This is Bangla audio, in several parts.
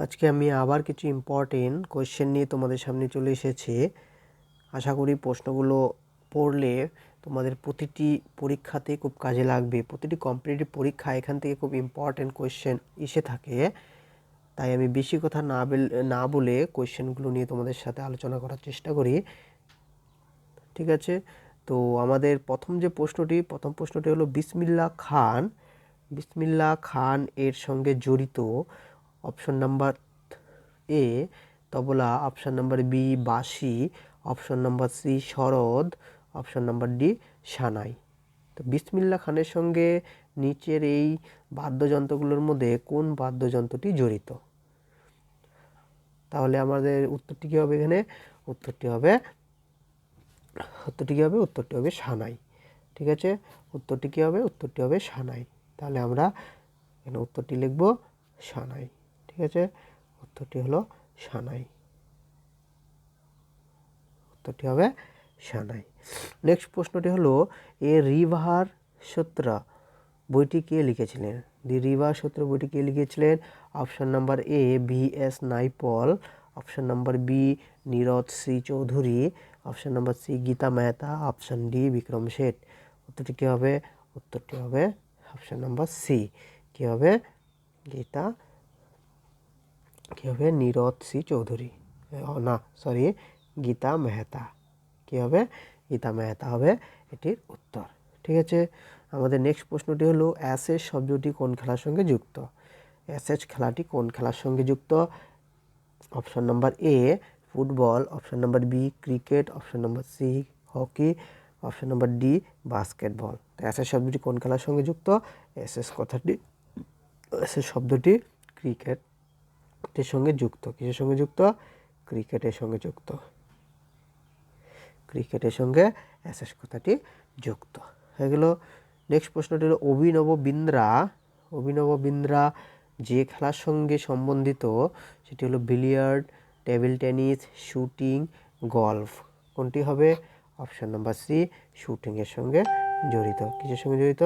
আজকে আমি আবার কিছু ইম্পর্টেন্ট কোয়েশ্চেন নিয়ে তোমাদের সামনে চলে এসেছি। আশা করি প্রশ্নগুলো পড়লে তোমাদের প্রতিটি পরীক্ষাতে খুব কাজে লাগবে। প্রতিটি কম্পিটিটিভ পরীক্ষা এখান থেকে খুব ইম্পর্টেন্ট কোয়েশ্চেন এসে থাকে। তাই আমি বেশি কথা না বলে কোয়েশ্চেনগুলো নিয়ে তোমাদের সাথে আলোচনা করার চেষ্টা করি। ঠিক আছে, তো আমাদের প্রথম প্রশ্নটি হলো বিসমিল্লাহ খান এর সঙ্গে জড়িত option number A tabla, option number B বাঁশি, option number C sarod, option number D shehnai. তো বিসমিল্লাহ খানের সঙ্গে নিচের এই বাদ্যযন্ত্রগুলোর মধ্যে কোন বাদ্যযন্ত্রটি জড়িত? তাহলে আমাদের উত্তরটি কী হবে? এখানে উত্তরটি হবে সানাই। ঠিক আছে, উত্তরটি কী হবে? উত্তরটি হবে সানাই। তাহলে আমরা এখানে উত্তরটি লিখব সানাই। ঠিক আছে, উত্তরটি হলো সানাই। উত্তরটি হবে সানাই। নেক্সট প্রশ্নটি হলো এ রিভার সূত্র বইটি কে লিখেছিলেন? দি রিভার সূত্র বইটি কে লিখেছিলেন? Option number A V S. Naipaul, option number B Nirad C Chaudhuri, option number C Gita Mehta, option D Vikram Seth. উত্তরটি কী হবে? উত্তরটি হবে অপশন নাম্বার সি। কী হবে? নীরদ সি চৌধুরী, গীতা মেহতা। কী হবে? গীতা মেহতা হবে এটির উত্তর। ঠিক আছে, আমাদের নেক্সট প্রশ্নটি হলো অ্যাশেজ শব্দটি কোন খেলার সঙ্গে যুক্ত? অ্যাশেজ খেলাটি কোন খেলার সঙ্গে যুক্ত? Option number A football, option number B cricket, option number C hockey, option number D basketball. তো অ্যাশেজ শব্দটি কোন খেলার সঙ্গে যুক্ত? অ্যাশেজ শব্দটি ক্রিকেটের সঙ্গে যুক্ত। কিসের সঙ্গে যুক্ত? ক্রিকেটের সঙ্গে যুক্ত। ক্রিকেটের সঙ্গে অ্যাশেজ কথাটি যুক্ত হয়ে গেল। নেক্সট প্রশ্নটি হলো অভিনব বিন্দ্রা যে খেলার সঙ্গে সম্বন্ধিত সেটি হলো billiard, table tennis, shooting, golf. কোনটি হবে? অপশন নাম্বার সি শুটিংয়ের সঙ্গে জড়িত। কিসের সঙ্গে জড়িত?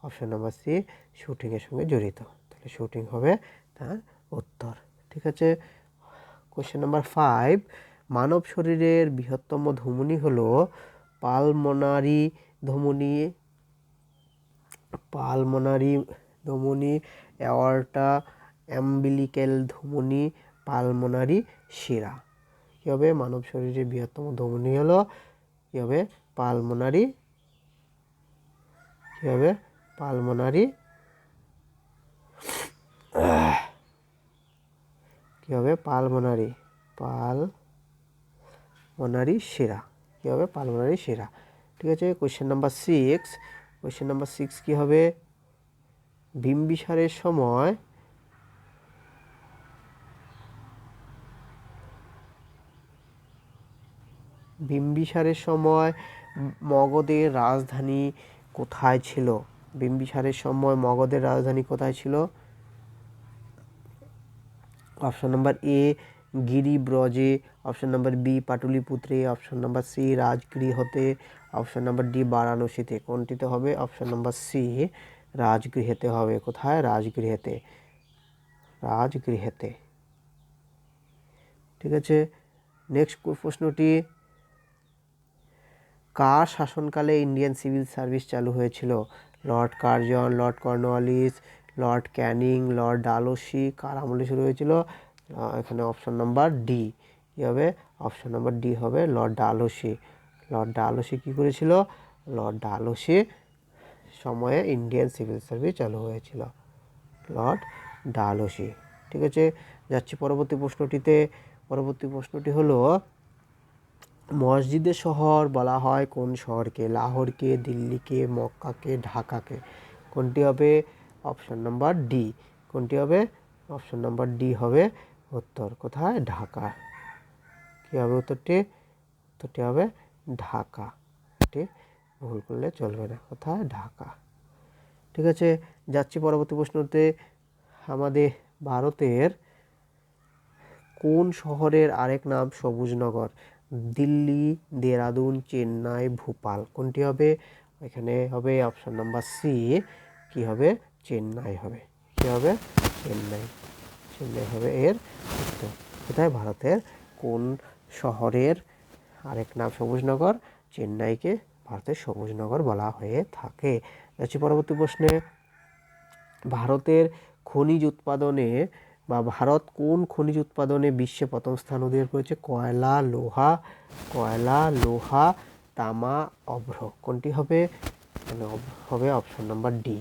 অপশন নাম্বার সি শুটিংয়ের সঙ্গে জড়িত। তাহলে শুটিং হবে তার উত্তর। ঠিক আছে, কোয়েশ্চেন নাম্বার 5, মানব শরীরের বৃহত্তম ধমনী হলো পালমোনারি ধমনী, অ্যাওর্টা, অ্যাম্বিলিক্যাল ধমনী, পালমোনারি শিরা। কী হবে? মানব শরীরের বৃহত্তম ধমনী হলো কী হবে? পালমোনারি শিরা। কী হবে? পালমোনারি শিরা। ঠিক আছে, কোয়েশ্চেন নাম্বার 6 কী হবে? বিম্বিসারের সময় মগধের রাজধানী কোথায় ছিল? বিম্বিসারের সময় মগধের রাজধানী কোথায় ছিল? অপশন নাম্বার এ গিরিব্রজে, অপশন নাম্বার বি পাটলিপুত্রে, অপশন নাম্বার সি রাজগৃহতে, অপশন নাম্বার ডি বারাণসীতে। কোনটিতে হবে? অপশন নাম্বার সি রাজগৃহেতে হবে। কোথায়? রাজগৃহেতে। ঠিক আছে, নেক্সট প্রশ্নটি কার শাসনকালে ইন্ডিয়ান সিভিল সার্ভিস চালু হয়েছিল? Lord Curzon, Lord Cornwallis, Lord Canning, Lord Dalhousie. কার আমলে শুরু হয়েছিল? এখানে অপশন নাম্বার ডি কী হবে? অপশন নাম্বার ডি হবে লর্ড ডালহৌসি কী করেছিল? লর্ড ডালহৌসি সময়ে ইন্ডিয়ান সিভিল সার্ভিস চালু হয়েছিল। Lord Dalhousie. ঠিক আছে, যাচ্ছি পরবর্তী প্রশ্নটি হলো মসজিদের শহর বলা হয় কোন শহরকে? লাহোরকে, দিল্লিকে, মক্কাকে, ঢাকাকে। কোনটি হবে? Option number D. কোনটি হবে? অপশন নাম্বার ডি হবে উত্তর। কোথায়? ঢাকা। কী হবে উত্তরটি? উত্তরটি হবে ঢাকা। এটি ভুল করলে চলবে না। কোথায়? ঢাকা। ঠিক আছে, যাচ্ছি পরবর্তী প্রশ্নতে। আমাদের ভারতের কোন শহরের আরেক নাম সবুজনগর? দিল্লি, দেরাদুন, চেন্নাই, ভোপাল। কোনটি হবে? এখানে হবে অপশন নাম্বার সি কী হবে? চেন্নাই হবে। কী হবে? চেন্নাই। চেন্নাই হবে এর উত্তর। কোথায়? ভারতের কোন শহরের আরেক নাম সবুজনগর? চেন্নাইকে ভারতের সবুজনগর বলা হয়ে থাকে। যাচ্ছি পরবর্তী প্রশ্নে। ভারতের খনিজ উৎপাদনে বা ভারত কোন খনিজ উৎপাদনে বিশ্বে প্রথম স্থান অধিকার করেছে? কয়লা, লোহা, তামা, অভ্র। কোনটি হবে? হবে অপশন নাম্বার ডি।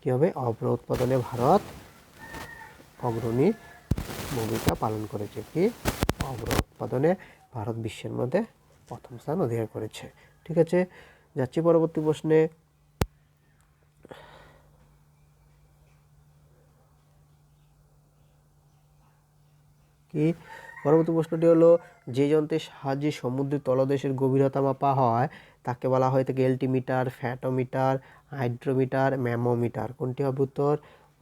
কি হবে? অভ্র উৎপাদনে ভারত অগ্রণী ভূমিকা পালন করেছে। কি? অভ্র উৎপাদনে ভারত বিশ্বের মধ্যে প্রথম স্থান অধিকার করেছে। ঠিক আছে, যাচ্ছি পরবর্তী প্রশ্নে। কি পরবর্তী প্রশ্নটি হলো, যে যন্ত্রের সাহায্যে সমুদ্রের তলদেশের গভীরতা মাপা হয় তাকে বলা হয় থাকে এল্টিমিটার, ফ্যাটোমিটার, হাইড্রোমিটার, ম্যামোমিটার। কোনটি হবে উত্তর?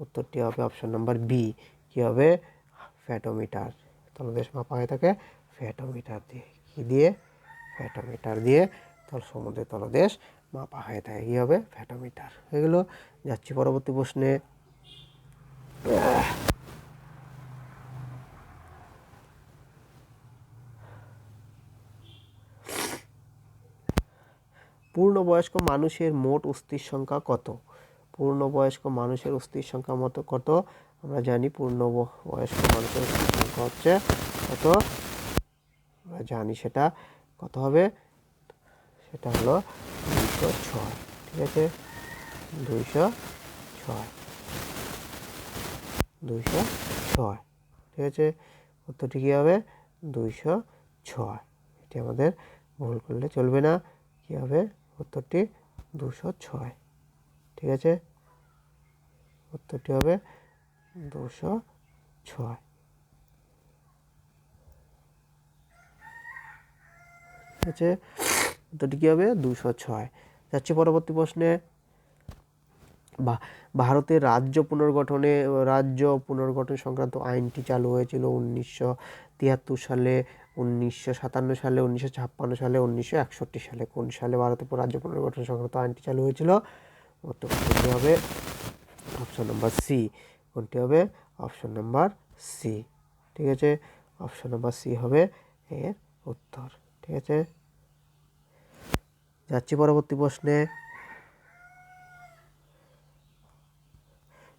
উত্তরটি হবে অপশন নাম্বার বি। কি হবে? ফ্যাটোমিটার। তলদেশ মাপা হয়ে থাকে ফ্যাটোমিটার দিয়ে। কি দিয়ে? ফ্যাটোমিটার দিয়ে সমুদ্রের তলদেশ মাপা হয়ে থাকে। কি হবে? ফ্যাটোমিটার। এগুলো। যাচ্ছি পরবর্তী প্রশ্নে। পূর্ণবয়স্ক মানুষের মোট অস্থির সংখ্যা কত? পূর্ণবয়স্ক মানুষের অস্থির সংখ্যা মতো কত? আমরা জানি পূর্ণবয়স্ক মানুষের অস্থির সংখ্যা হচ্ছে কত? আমরা জানি সেটা কত হবে? সেটা হলো 206। ঠিক আছে, 206। ঠিক আছে, উত্তরটি কী হবে? 206। এটি আমাদের ভুল করলে চলবে না। কী হবে উত্তরটি? 206। ঠিক আছে, উত্তরটি হবে 206। ঠিক আছে, উত্তরটি কী হবে? 206। যাচ্ছে পরবর্তী প্রশ্নে। ভারতের রাজ্য পুনর্গঠন সংক্রান্ত আইনটি চালু হয়েছিল 1973 সালে, 1957 সালে, 1956 সালে, 1961 সালে। কোন সালে ভারতের রাজ্য পুনর্গঠন সংক্রান্ত আইনটি চালু হয়েছিল? কোনটি হবে? Option number C. কোনটি হবে? Option number C. ঠিক আছে, অপশন নাম্বার সি হবে এর উত্তর। ঠিক আছে, যাচ্ছি পরবর্তী প্রশ্নে।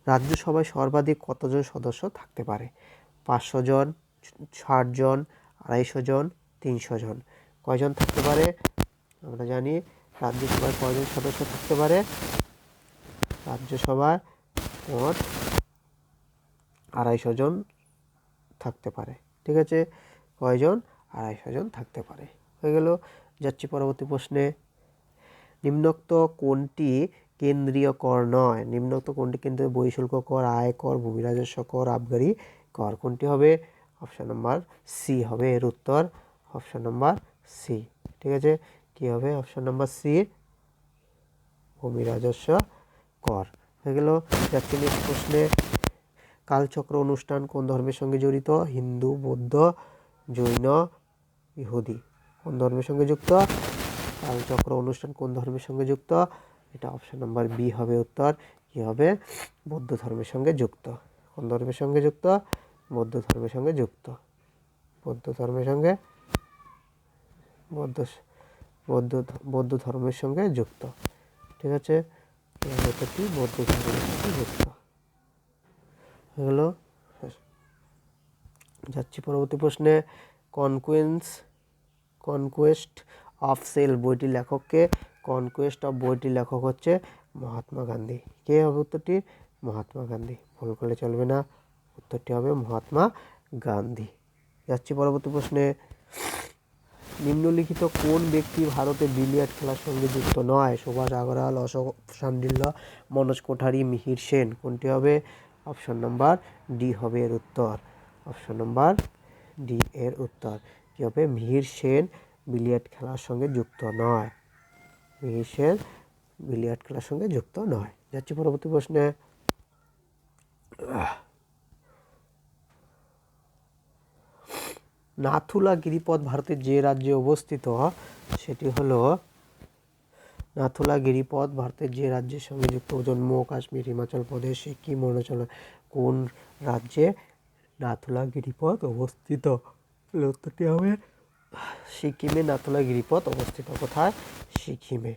রাজ্যসভায় সর্বাধিক কতজন সদস্য থাকতে পারে? 500 জন, 60 জন, 250 জন, 300 জন। কয়জন থাকতে পারে? আমরা জানি রাজ্যসভায় কয়জন সদস্য থাকতে পারে? রাজ্যসভায় মোট 250 জন থাকতে পারে। ঠিক আছে, কয়জন? 250 জন থাকতে পারে। হয়ে গেল। যাচ্ছি পরবর্তী প্রশ্নে। নিম্নোক্ত কোনটি কেন্দ্রীয় কর নয়? নিম্নোক্ত কোনটি কেন্দ্রীয়? বহিঃশুল্ক কর, আয় কর, ভূমি রাজস্ব কর, আবগারি কর। কোনটি হবে? অপশন নাম্বার সি হবে এর উত্তর। Option number C. ঠিক আছে, কি হবে? অপশন নাম্বার সি, ভূমি রাজস্ব কর। হয়ে গেল। যাচ্ছি নেক্সট প্রশ্নে। কালচক্র অনুষ্ঠান কোন ধর্মের সঙ্গে জড়িত? হিন্দু, বৌদ্ধ, জৈন, ইহুদি। কোন ধর্মের সঙ্গে যুক্ত? কালচক্র অনুষ্ঠান কোন ধর্মের সঙ্গে যুক্ত? এটা অপশন নাম্বার বি হবে উত্তর। কি হবে? বৌদ্ধ ধর্মের সঙ্গে যুক্ত। কোন ধর্মের সঙ্গে যুক্ত? বৌদ্ধ ধর্মের সঙ্গে যুক্ত। বৌদ্ধ ধর্মের সঙ্গে বৌদ্ধ ধর্মের সঙ্গে যুক্ত। ঠিক আছে, এটি বৌদ্ধ ধর্মের সঙ্গে যুক্ত। হলো। যাচ্ছি পরবর্তী প্রশ্নে। কনকুয়েস্ট অফ সেলফ বইটির লেখককে? কনকুয়েস্ট অফ বইটির লেখক হচ্ছে মহাত্মা গান্ধী। কে হবে উত্তরটি? মহাত্মা গান্ধী। ভুল করলে চলবে না, উত্তরটি হবে মহাত্মা গান্ধী। যাচ্ছি পরবর্তী প্রশ্নে। নিম্নলিখিত কোন ব্যক্তি ভারতে বিলিয়ার্ড খেলার সঙ্গে যুক্ত নয়? সুভাষ আগরওয়াল, অশোক শান্ডিল্য, মনোজ কোঠারি, মিহির সেন। কোনটি হবে? অপশন নাম্বার ডি হবে এর উত্তর। অপশন নাম্বার ডি এর উত্তর। কি হবে? মিহির সেন বিলিয়ার্ড খেলার সঙ্গে যুক্ত নয়। মিহির সেন বিলিয়ার্ড খেলার সঙ্গে যুক্ত নয়। যাচ্ছি পরবর্তী প্রশ্নে। নাথুলা গিরিপথ ভারতের যে রাজ্যে অবস্থিত সেটি হলো নাথুলা গিরিপথ ভারতের যে রাজ্যের সঙ্গে যুক্ত? জম্মু ও কাশ্মীর, হিমাচল প্রদেশ, সিকিম, অরুণাচল। কোন রাজ্যে নাথুলা গিরিপথ অবস্থিত? উত্তরটি হবে সিকিমে নাথুলা গিরিপথ অবস্থিত। কোথায়? সিকিমে।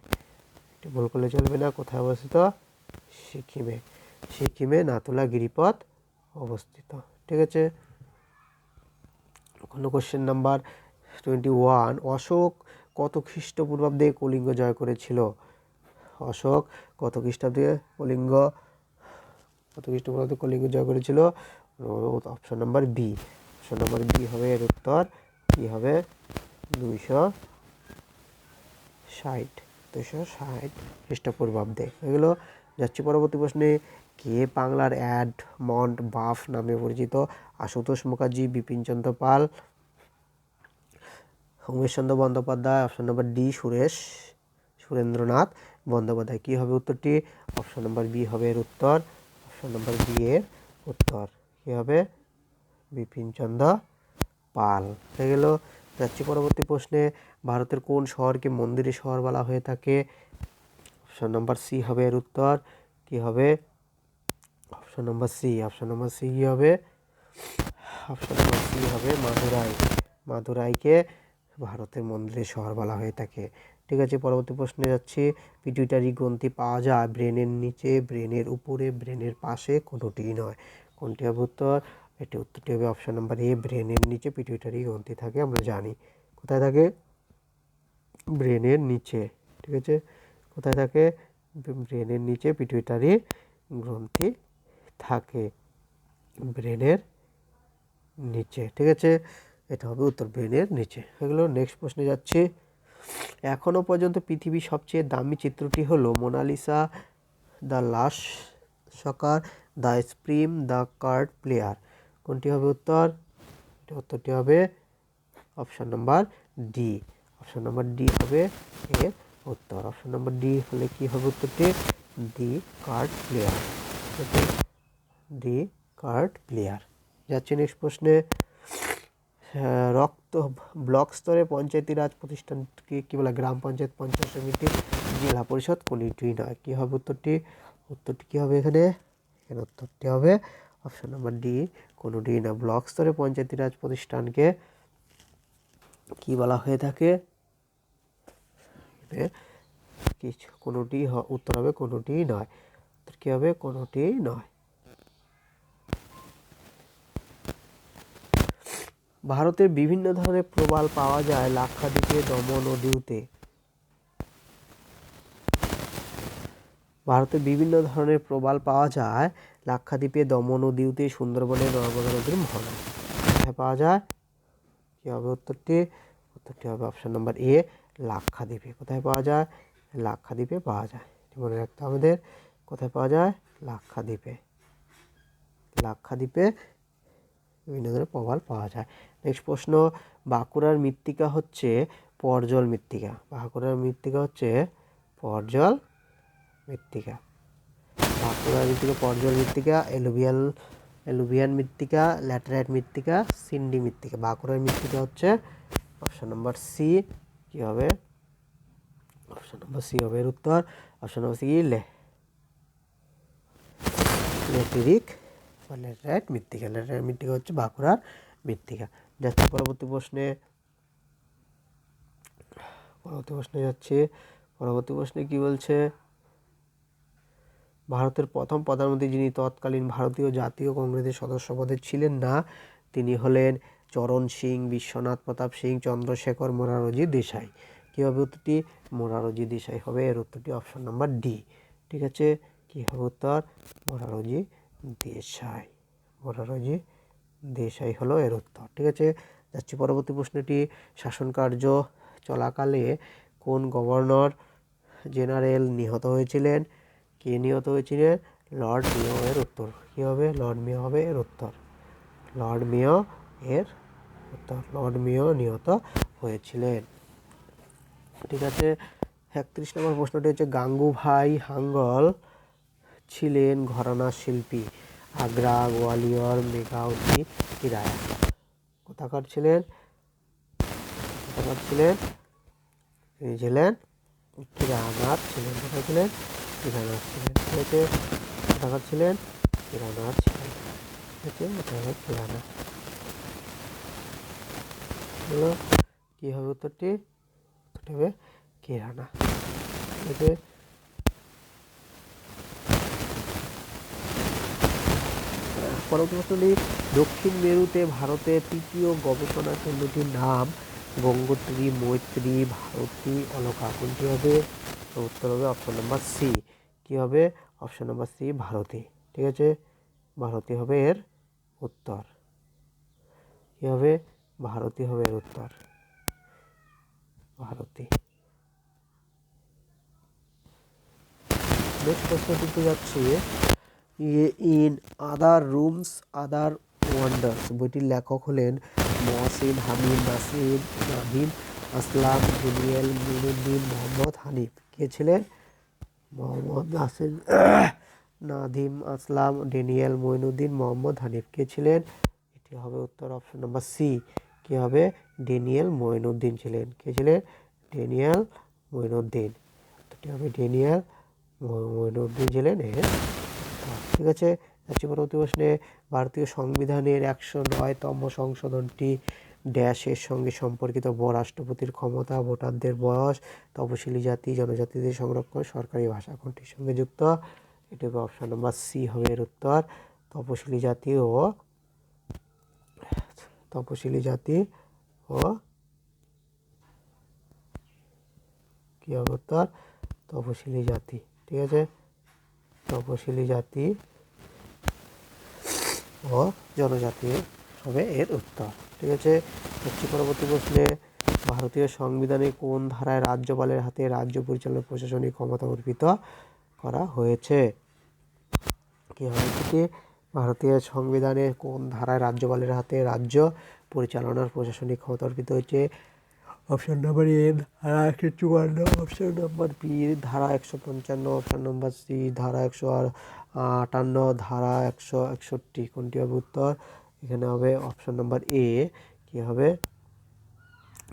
এটি ভুল করলে চলবে না। কোথায় অবস্থিত? সিকিমে। সিকিমে নাথুলা গিরিপথ অবস্থিত। ঠিক আছে। Question number 21। অশোক কত খ্রিস্টপূর্বাব্দে কলিঙ্গ জয় করেছিল? অশোক কত খ্রিস্টাব্দে কলিঙ্গ জয় করেছিল? Option number B. Option number B হবে এর উত্তর। কি হবে? 260 খ্রিস্টপূর্বাব্দে। এগুলো যাচ্ছি পরবর্তী প্রশ্নে। কে বাংলার এডমন্ড বাফ নামে পরিচিত? Ashutosh Mukherjee, Bipinchandra Pal, Umeshchandra Bandyopadhyay. Option number D Surendranath Bandyopadhyay. কি হবে উত্তরটি? অপশন নাম্বার বি হবে এর উত্তর। অপশন নাম্বার বি এর উত্তর। কি হবে? বিপিনচন্দ্র পাল। হয়ে গেল। যাচ্ছি পরবর্তী প্রশ্নে। ভারতের কোন শহরকে মন্দিরের শহর বলা হয়ে থাকে? অপশন নাম্বার সি হবে এর উত্তর। কি হবে? Option number C. Option number C কি হবে? অপশন নাম্বার সি হবে মাদুরাই। মাদুরাইকে ভারতের মন্দিরের শহর বলা হয়ে থাকে। ঠিক আছে। পরবর্তী প্রশ্নে যাচ্ছি। পিটুইটারি গ্রন্থি পাওয়া যায় ব্রেনের নিচে, ব্রেনের উপরে, ব্রেনের পাশে, কোনোটি নয়। কোনটি হবে উত্তর? এটি উত্তরটি হবে অপশন নাম্বার এ, ব্রেনের নিচে পিটুইটারি গ্রন্থি থাকে। আমরা জানি কোথায় থাকে? ব্রেনের নিচে। ঠিক আছে। কোথায় থাকে? ব্রেনের নিচে পিটুইটারি গ্রন্থি থাকে, ব্রেনের নিচে। ঠিক আছে। এটা হবে উত্তর, ব্রেনের নিচে। এগুলো নেক্সট প্রশ্নে যাচ্ছে। এখনো পর্যন্ত পৃথিবীর সবচেয়ে দামি চিত্রটি হলো Mona Lisa, the Last Supper, the Scream, the Card Player. কোনটি হবে উত্তর? উত্তরটি হবে option number D. Option number D হবে এর উত্তর। অপশন নাম্বার ডি হলে কি হবে উত্তরটি? দি কার্ড প্লেয়ার। দি কার্ড প্লেয়ার। যাচ্ছে নেক্সট প্রশ্নে। রক্ত ব্লক স্তরে পঞ্চায়েতি রাজ প্রতিষ্ঠানকে কি বলে? গ্রাম পঞ্চায়েত, পঞ্চায়েত সমিতি, জেলা পরিষদ, কোনটি নয়। কি হবে উত্তরটি? উত্তরটি কি হবে এখানে? এখানে উত্তরটি হবে অপশন নাম্বার ডি, কোনটি না। ব্লক স্তরে পঞ্চায়েতি রাজ প্রতিষ্ঠানকে কি বলা হয়ে থাকে? কিছু কোনটি উত্তর হবে কোনটি নয়। কি হবে? কোনটি নয়। ভারতের বিভিন্ন ধরনের প্রবাল পাওয়া যায় লাক্ষাদ্বীপে, দমন ও দিউতে। ভারতের বিভিন্ন ধরনের প্রবাল পাওয়া যায় লাক্ষাদ্বীপে, দমন ও দিউতে, সুন্দরবনে, নর্মদা নদীর মোহনায়। কোথায় পাওয়া যায়? কি হবে উত্তরটি? উত্তরটি হবে অপশন নাম্বার এ, লাক্ষাদ্বীপে। কোথায় পাওয়া যায়? লাক্ষাদ্বীপে পাওয়া যায়। মনে রাখতে হবে আমাদের। কোথায় পাওয়া যায়? লাক্ষাদ্বীপে। লাক্ষাদ্বীপে বিভিন্ন ধরনের প্রবাল পাওয়া যায়। নেক্সট প্রশ্ন। বাঁকুড়ার মৃত্তিকা হচ্ছে পর্জল মৃত্তিকা। বাঁকুড়ার মৃত্তিকা হচ্ছে পর্জল মৃত্তিকা। বাঁকুড়ার মৃত্তিকা পর্জল মৃত্তিকা, এলুভিয়ান মৃত্তিকা, ল্যাটেরাইট মৃত্তিকা, সিন্ডি মৃত্তিকা। বাঁকুড়ার মৃত্তিকা হচ্ছে অপশন নাম্বার সি। কি হবে? অপশন নাম্বার সি হবে এর উত্তর। অপশন নাম্বার সি ল্যাটেরিক বা ল্যাটেরাইট মৃত্তিকা। ল্যাটেরাইট মৃত্তিকা হচ্ছে বাঁকুড়ার মৃত্তিকা। যাচ্ছে পরবর্তী প্রশ্নে। পরবর্তী প্রশ্নে কি বলছে? ভারতের প্রথম প্রধানমন্ত্রী যিনি তৎকালীন ভারতীয় জাতীয় কংগ্রেসের সদস্য পদে ছিলেন না, তিনি হলেন চরণ সিং, বিশ্বনাথ প্রতাপ সিং, চন্দ্রশেখর, মোরারজি দেশাই। কী হবে উত্তরটি? মোরারজি দেশাই হবে এর উত্তরটি। Option number D. ঠিক আছে। কী হবে উত্তর? মোরারজি দেশাই। মোরারজি দেশাই হলো এর উত্তর। ঠিক আছে। যাচ্ছি পরবর্তী প্রশ্নটি। শাসনকার্য চলাকালে কোন গভর্নর জেনারেল নিহত হয়েছিলেন? কে নিহত হয়েছিলেন? লর্ড মেয়ো এর উত্তর। কী হবে? লর্ড মেয়ো হবে এর উত্তর। লর্ড মেয়ো এর উত্তর। লর্ড মেয়ো নিহত হয়েছিলেন। ঠিক আছে। 31 নম্বর প্রশ্নটি হচ্ছে গাঙ্গুভাই হাঙ্গল ছিলেন ঘরানার শিল্পী। আগ্রা, গোয়ালিয়র, মেঘাউতি, কিরায়া। কোথাকার ছিলেন? তিনি ছিলেন কিরানার ছিলেন। কোথায় ছিলেন? কিরানার ছিলেন। ঠিক আছে। কোথাকার ছিলেন? কিরানার ছিলেন। ঠিক আছে, এটা হবে কেরানা। হলো কি হবে উত্তরটি? উত্তরটি হবে কেরানা। ঠিক আছে, পরবর্তী প্রশ্নটি, দক্ষিণ মেরুতে ভারতের তৃতীয় গবেষণা কেন্দ্রটির নাম গঙ্গোত্রী, মৈত্রী, ভারতী, অলকা। কোনটি হবে? উত্তর হবে অপশন নাম্বার সি। কি হবে? Option number C, Bharati. ঠিক আছে, ভারতী হবে এর উত্তর। কি হবে? ভারতী হবে এর উত্তর, ভারতী। নেক্সট প্রশ্নটিতে যাচ্ছি, in other rooms other wonders বইটির লেখক হলেন মহসিন, হামিদ, নাসির, নাদিম, আসলাম, ডেনিয়েল, মুইনুদ্দিন, মোহাম্মদ হানিফ। কে ছিলেন? মোহাম্মদ নাসির, নাদিম, আসলাম, ডেনিয়েল, মুইনুদ্দিন, মোহাম্মদ হানিফ। কে ছিলেন? এটি হবে উত্তর অপশন নাম্বার সি। কি হবে? ডেনিয়েল মুইনুদ্দিন ছিলেন। কে ছিলেন? ডেনিয়েল মুইনুদ্দিন। এটি হবে ডেনিয়েল মুইনুদ্দিন ছিলেন এর। ঠিক আছে, যাচ্ছি পরবর্তী প্রশ্নে, ভারতীয় সংবিধানের 109তম সংশোধনটি ড্যাশের সঙ্গে সম্পর্কিত। রাষ্ট্রপতির ক্ষমতা, ভোটারদের বয়স, তপশিলি জাতি জনজাতিদের সংরক্ষণ, সরকারি ভাষা। কোনটির সঙ্গে যুক্ত? এটি হবে অপশন নাম্বার সি হবে এর উত্তর, তপশিলি জাতি ও তপশিলি জাতি ও কি হবে উত্তর? তপশিলি জাতি। ঠিক আছে, তপশিলি জাতি ও জনজাতি হবে এর উত্তর। ঠিক আছে, হচ্ছে পরবর্তী প্রশ্নে, ভারতীয় সংবিধানে কোন ধারায় রাজ্যপালের হাতে রাজ্য পরিচালনার প্রশাসনিক ক্ষমতা অর্পিত করা হয়েছে? কি হবে এটি? ভারতীয় সংবিধানের কোন ধারায় রাজ্যপালের হাতে রাজ্য পরিচালনার প্রশাসনিক ক্ষমতা অর্পিত হয়েছে? অপশন নাম্বার এ ধারা 154, অপশন নাম্বার বি ধারা 155, অপশন নাম্বার সি ধারা 158, ধারা 161। কোনটি হবে উত্তর? এখানে হবে অপশন নাম্বার এ। কি হবে?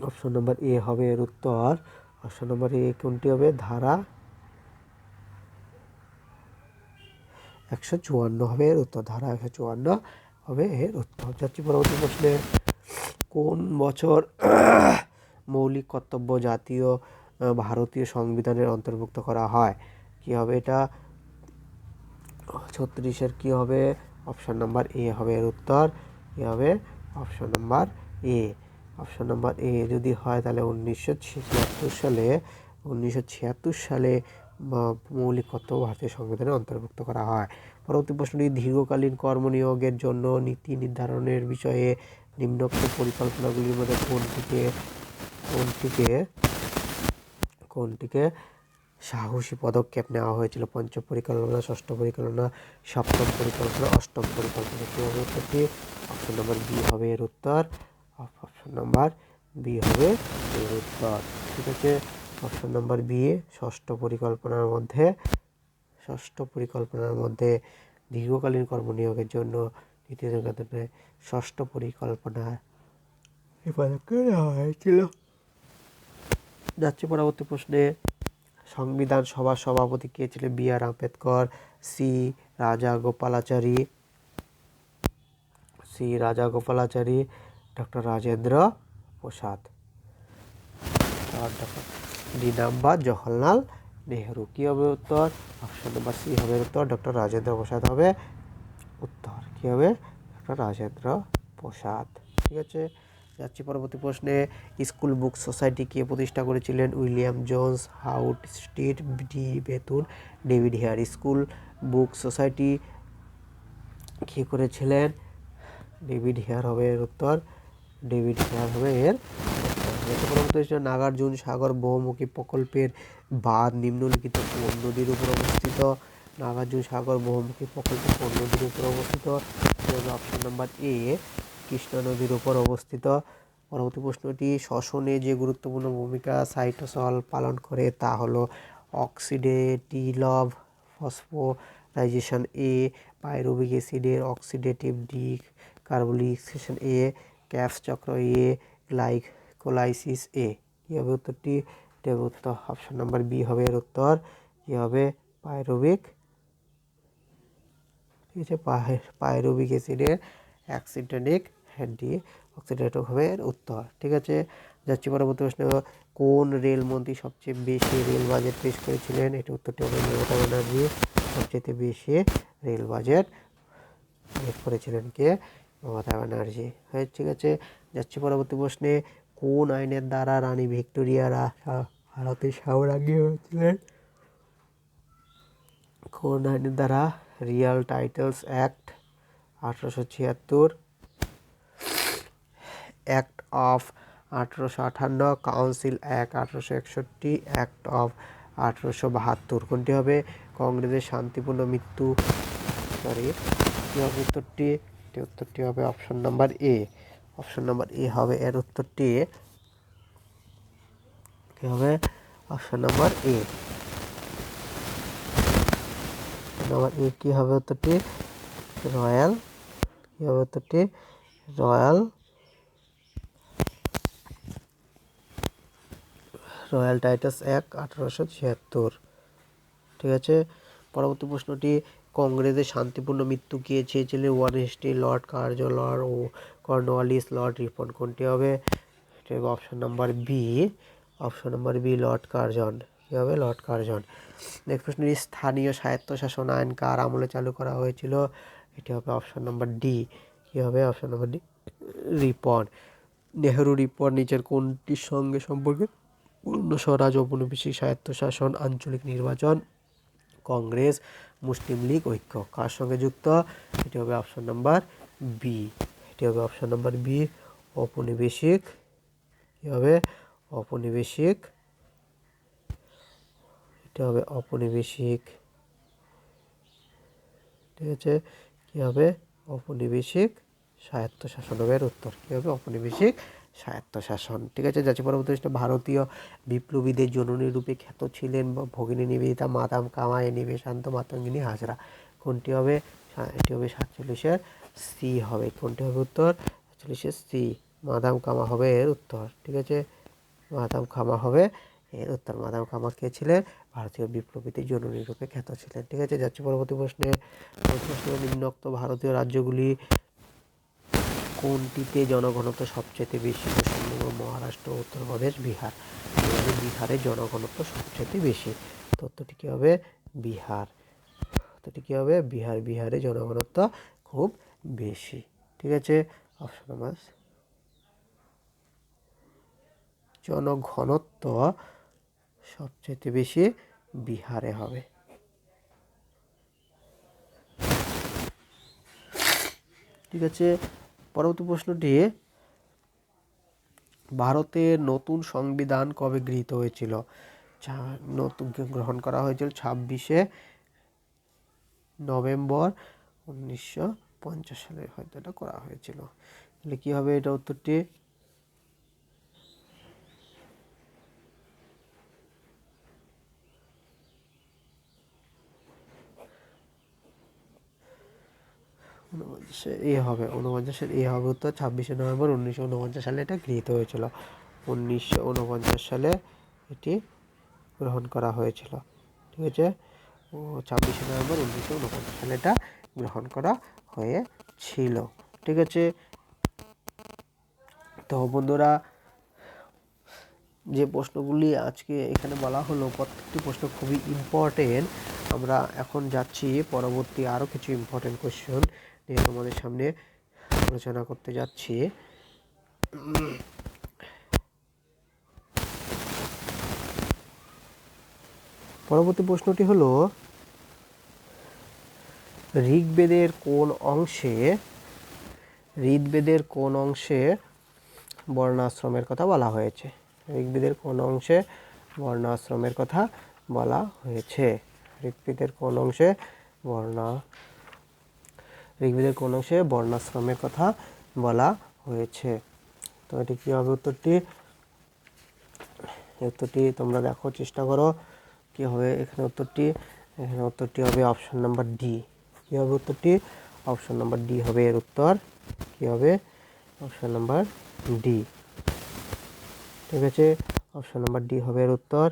অপশন নাম্বার এ হবে এর উত্তর। অপশন নাম্বার এ কোনটি হবে? ধারা 154 হবে এর উত্তর, ধারা 154 হবে এর উত্তর। যাচ্ছি পরবর্তী প্রশ্নে, কোন বছর মৌলিক কর্তব্য জাতীয় ভারতীয় সংবিধানের অন্তর্ভুক্ত করা হয়? কি হবে এটা? 36-এর কি হবে? অপশন নাম্বার এ হবে এর উত্তর। কি হবে? Option number A. Option number এ যদি হয় তাহলে 1976 সালে মৌলিক কর্তব্য ভারতীয় সংবিধানে অন্তর্ভুক্ত করা হয়। পরবর্তী প্রশ্নটি, দীর্ঘকালীন কর্মনিয়োগের জন্য নীতি নির্ধারণের বিষয়ে নিম্নোক্ত পরিকল্পনাগুলির মধ্যে কোনটিকে সাহসী পদক্ষেপ নেওয়া হয়েছিল? পঞ্চম পরিকল্পনা, ষষ্ঠ পরিকল্পনা, সপ্তম পরিকল্পনা, অষ্টম পরিকল্পনা। কি হবে উত্তরটি? অপশন নাম্বার বি হবে এর উত্তর। অপশন নাম্বার বি হবে এর উত্তর। ঠিক আছে, অপশন নাম্বার বি ষষ্ঠ পরিকল্পনার মধ্যে দীর্ঘকালীন কর্মনিয়োগের জন্য নীতি নির্ধারণে ষষ্ঠ পরিকল্পনা নেওয়া হয়েছিল। যাচ্ছে পরবর্তী প্রশ্নে, সংবিধান সভার সভাপতি কে ছিলেন? বি আর আম্বেদকর, সি রাজা Gopalachari, doctor Rajendra Prasad, D number Jawaharlal Nehru. কি হবে উত্তর? অপশন নাম্বার সি হবে উত্তর, ডক্টর রাজেন্দ্র প্রসাদ হবে উত্তর। কি হবে? ডক্টর রাজেন্দ্র প্রসাদ। ঠিক আছে, যাচ্ছি পরবর্তী প্রশ্নে, স্কুল বুক সোসাইটি কে প্রতিষ্ঠা করেছিলেন? William Jones, Hout Street, D Bethune, David Hare. School Book Society কে করেছিলেন? ডেভিড হেয়ার হবে এর উত্তর, ডেভিড হেয়ার হবে এর উত্তর। পরবর্তী নাগার্জুন সাগর বহুমুখী প্রকল্পের বাঁধ নিম্নলিখিত কোন নদীর উপর অবস্থিত? নাগার্জুন সাগর বহুমুখী প্রকল্প কোন নদীর উপর অবস্থিত? অপশন নাম্বার এ কৃষ্ণা নদীর উপর অবস্থিত। পরবর্তী প্রশ্নটি, শ্বসনে যে গুরুত্বপূর্ণ ভূমিকা সাইটোসল পালন করে তা হলো অক্সিডেটিভ ফসফোরাইলেশন এ, পাইরুভিক অ্যাসিডের অক্সিডেটিভ ডিকার্বক্সিলেশন এ, ক্রেবস চক্র এ, গ্লাইকোলাইসিস এ। কি হবে উত্তরটি? এটি হবে উত্তর অপশন নাম্বার বি হবে এর উত্তর। কি হবে? পাইরুভিক ঠিক আছে, পাইরুভিক অ্যাসিডের অ্যাক্সিডেনিক ডিঅক্সিডেটিভ হবে এর উত্তর। ঠিক আছে, যাচ্ছি পরবর্তী প্রশ্ন। কোন রেলমন্ত্রী সবচেয়ে বেশি রেল বাজেট পেশ করেছিলেন? এটি উত্তরটি হবে মমতা ব্যানার্জি। সবচেয়ে বেশি রেল বাজেট পেশ করেছিলেন কে? মমতা ব্যানার্জি। হ্যাঁ, ঠিক আছে, যাচ্ছি পরবর্তী প্রশ্নে। কোন আইনের দ্বারা রানী ভিক্টোরিয়া ভারতের সাম্রাজ্ঞী হয়েছিলেন? কোন আইনের দ্বারা? Real titles Act 1876, act of 1858, council act 1861, act of 1872। কোনটি হবে? কংগ্রেসের শান্তিপূর্ণ মৃত্যু, কী হবে উত্তরটি? উত্তরটি হবে option number A. Option number A হবে এর উত্তরটি। কী হবে? Option number A. Number A কী হবে উত্তরটি? রয়্যাল, কী হবে উত্তরটি? Royal Titles Act 1876। ঠিক আছে, পরবর্তী প্রশ্নটি। কংগ্রেসের শান্তিপূর্ণ মৃত্যু কে চেয়েছিলেন? Warren Hasting, Lord Curzon, Lord Cornwallis, Lord Ripon. কোনটি হবে? এটা হবে option number B. Option number B, Lord Curzon. কী হবে? Lord Curzon. নেক্সট প্রশ্নটি। স্থানীয় স্বায়ত্তশাসন আইন কার আমলে চালু করা হয়েছিল? এটি হবে অপশন নাম্বার ডি। কী হবে? Option number D, Ripon. Nehru Ripon নিচের কোনটির সঙ্গে সম্পর্কিত? পূর্ণ স্বরাজ, ঔপনিবেশিক স্বায়ত্তশাসন, আঞ্চলিক নির্বাচন, কংগ্রেস, মুসলিম লীগ, ঐক্য। কার সঙ্গে যুক্ত? এটি হবে অপশন নাম্বার বি। এটি হবে অপশন নাম্বার বি, ঔপনিবেশিক। কী হবে? ঔপনিবেশিক। এটা হবে ঔপনিবেশিক। ঠিক আছে, কী হবে? ঔপনিবেশিক স্বায়ত্তশাসন হবে এর উত্তর। কী হবে? ঔপনিবেশিক স্বায়ত্তশাসন। ঠিক আছে, যাচ্ছে পরবর্তী প্রশ্ন। ভারতীয় বিপ্লবীদের জননী রূপে খ্যাত ছিলেন ভগিনী নিবেদিতা, মাদাম কামাই, নিবেশান্ত, মাতঙ্গিনী হাজরা। কোনটি হবে? এটি হবে 47-এর সি হবে। কোনটি হবে উত্তর? 47-এর সি, মাদাম কামা হবে এর উত্তর। ঠিক আছে, মাদাম কামা হবে এর উত্তর। মাদাম কামা কে ছিলেন? ভারতীয় বিপ্লবীদের জননী রূপে খ্যাত ছিলেন। ঠিক আছে, যাচ্ছে পরবর্তী প্রশ্নে। নিম্নোক্ত ভারতীয় রাজ্যগুলি কোনটিতে জনঘনত্ব সবচেয়ে বেশি? পশ্চিমবঙ্গ, মহারাষ্ট্র, উত্তরপ্রদেশ, বিহার। বিহারে জনঘনত্ব সবচেয়ে বেশি। তথ্যটি কী হবে? বিহার। তথ্যটি কী হবে? বিহার। বিহারে জনঘনত্ব খুব বেশি। ঠিক আছে, অপশন নাম্বার জনঘনত্ব সবচেয়ে বেশি বিহারে হবে। ঠিক আছে, পরবর্তী প্রশ্নটি। ভারতের নতুন সংবিধান কবে গৃহীত হয়েছিল? নতুন গ্রহণ করা হয়েছিল 26শে নভেম্বর 1950 সালে হয়তো এটা করা হয়েছিল। তাহলে কী হবে এটা উত্তরটি? এ হবে 49-এর এ হবে উত্তর। 26শে নভেম্বর 1949 সালে এটা গৃহীত হয়েছিল। 1949 সালে এটি গ্রহণ করা হয়েছিল। ঠিক আছে, 26শে নভেম্বর 1949 সালে এটা গ্রহণ করা হয়েছিল। ঠিক আছে, তো বন্ধুরা, যে প্রশ্নগুলি আজকে এখানে বলা হলো প্রত্যেকটি প্রশ্ন খুবই ইম্পর্টেন্ট। আমরা এখন যাচ্ছি পরবর্তী আরও কিছু ইম্পর্টেন্ট কোয়েশ্চন নিয়ে তোমাদের সামনে আলোচনা করতে যাচ্ছি। পরবর্তী প্রশ্নটি হলো, ঋগ্বেদের কোন অংশে বর্ণাশ্রমের কথা বলা হয়েছে? ঋগ্বেদের কোন অংশে বর্ণাশ্রমের কথা বলা হয়েছে? ঋগ্বেদের কোন অংশে বর্ণাশ্রমের কথা বলা হয়েছে? তো এটি কী হবে উত্তরটি? উত্তরটি তোমরা দেখো, চেষ্টা করো কী হবে এখানে উত্তরটি। এখানে উত্তরটি হবে অপশন নাম্বার ডি। কী হবে উত্তরটি? অপশন নাম্বার ডি হবে এর উত্তর। কী হবে? Option number D. ঠিক আছে, অপশন নাম্বার ডি হবে এর উত্তর।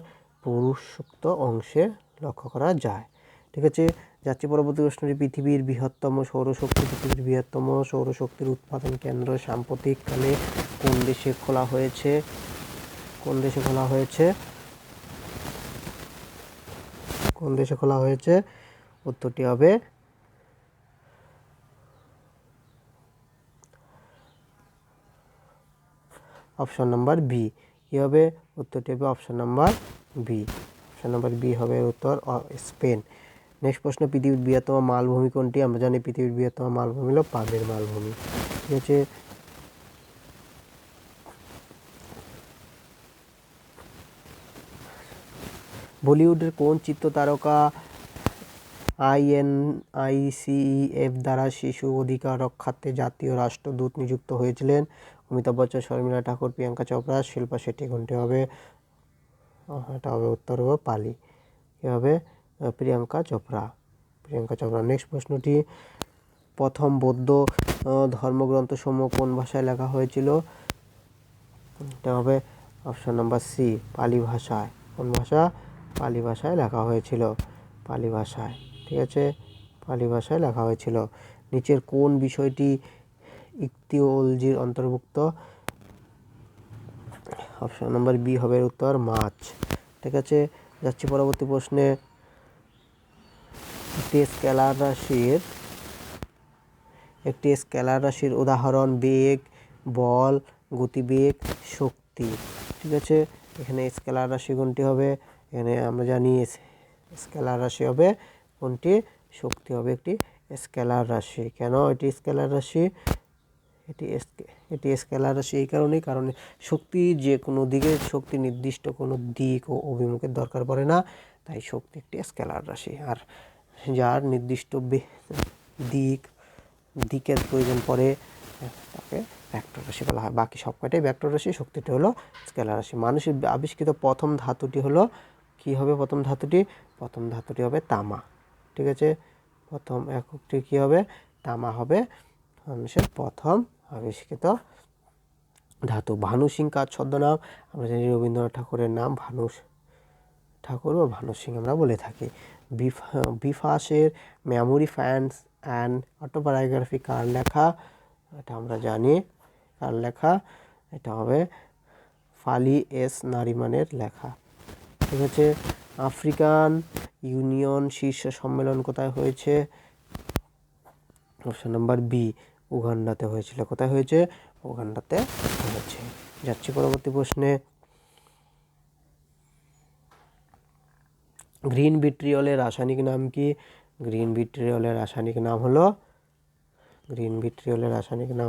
পুরুষ সুক্ত অংশে লক্ষ্য করা যায়। ঠিক আছে, যাচ্ছি পরবর্তী প্রশ্নটি, পৃথিবীর বৃহত্তম সৌরশক্তির উৎপাদন কেন্দ্র সাম্প্রতিককালে কোন দেশে খোলা হয়েছে? উত্তরটি হবে অপশন নাম্বার বি। কি হবে? উত্তরটি হবে option number B. Option number B হবে উত্তর, স্পেন। নেক্সট প্রশ্ন, পৃথিবীর বৃহত্তম মালভূমি কোনটি? আমরা জানি পৃথিবীর বৃহত্তম মালভূমি হলো পামের মালভূমি। ঠিক আছে। বলিউডের কোন চিত্র তারকা ICEF দ্বারা শিশু অধিকার রক্ষার্থে জাতীয় রাষ্ট্রদূত নিযুক্ত হয়েছিলেন? অমিতাভ বচ্চন, শর্মিলা ঠাকুর, প্রিয়াঙ্কা চোপড়া, শিল্পা শেট্টি। কোনটি হবে? এটা হবে উত্তর হবে পালি। কি হবে? প্রিয়াঙ্কা চোপড়া। নেক্সট প্রশ্নটি, প্রথম বৌদ্ধ ধর্মগ্রন্থসমূহ কোন ভাষায় লেখা হয়েছিল? এটা হবে অপশন নাম্বার সি, পালি ভাষায়। কোন ভাষা? পালি ভাষায় লেখা হয়েছিল। পালি ভাষায়। ঠিক আছে, পালি ভাষায় লেখা হয়েছিল। নিচের কোন বিষয়টি ইকতিওলজির অন্তর্ভুক্ত? অপশন নাম্বার বি হবে উত্তর, মাছ। ঠিক আছে। যাচ্ছি পরবর্তী প্রশ্নে, একটি স্কেলার রাশির উদাহরণ বেগ, বল, গতিবেগ, শক্তি। ঠিক আছে। এখানে স্কেলার রাশি কোনটি হবে? এখানে আমরা জানি স্কেলার রাশি হবে কোনটি? শক্তি হবে একটি স্কেলার রাশি। কেন এটি স্কেলার রাশি? এটি স্কেলার রাশি এই কারণেই, কারণ শক্তি যে কোনো দিকে, শক্তি নির্দিষ্ট কোনো দিক ও অভিমুখের দরকার পড়ে না, তাই শক্তি একটি স্কেলার রাশি। আর যার নির্দিষ্ট দিকের প্রয়োজন পড়ে তাকে ভেক্টর রাশি বলা হয়। বাকি সব কয়টাই ভেক্টর রাশি, শক্তিটা হলো স্কেলার রাশি। মানুষের আবিষ্কৃত প্রথম ধাতুটি হলো, কি হবে প্রথম ধাতুটি? প্রথম ধাতুটি হবে তামা। ঠিক আছে। প্রথম এককটি কি হবে? তামা হবে মানুষের প্রথম আবিষ্কৃত ধাতু। ভানু সিং কার ছদ্মনাম? আমরা জানি রবীন্দ্রনাথ ঠাকুরের নাম ভানু ঠাকুর বা ভানু সিং আমরা বলে থাকি। বিফাসের মেমোরি ফান্ডস অ্যান্ড অটোবায়োগ্রাফি কার লেখা? এটা আমরা জানি কার লেখা। এটা হবে ফালি এস নারিমানের লেখা। ঠিক আছে। আফ্রিকান ইউনিয়ন শীর্ষ সম্মেলন কোথায় হয়েছে? অপশন নাম্বার বি, উগান্ডাতে হয়েছিল। কোথায় হয়েছে? উগান্ডাতে হয়েছে। যাচ্ছি পরবর্তী প্রশ্নে, গ্রিন ভিট্রিয়লের রাসায়নিক নাম কি? গ্রিন ভিট্রিয়লের রাসায়নিক নাম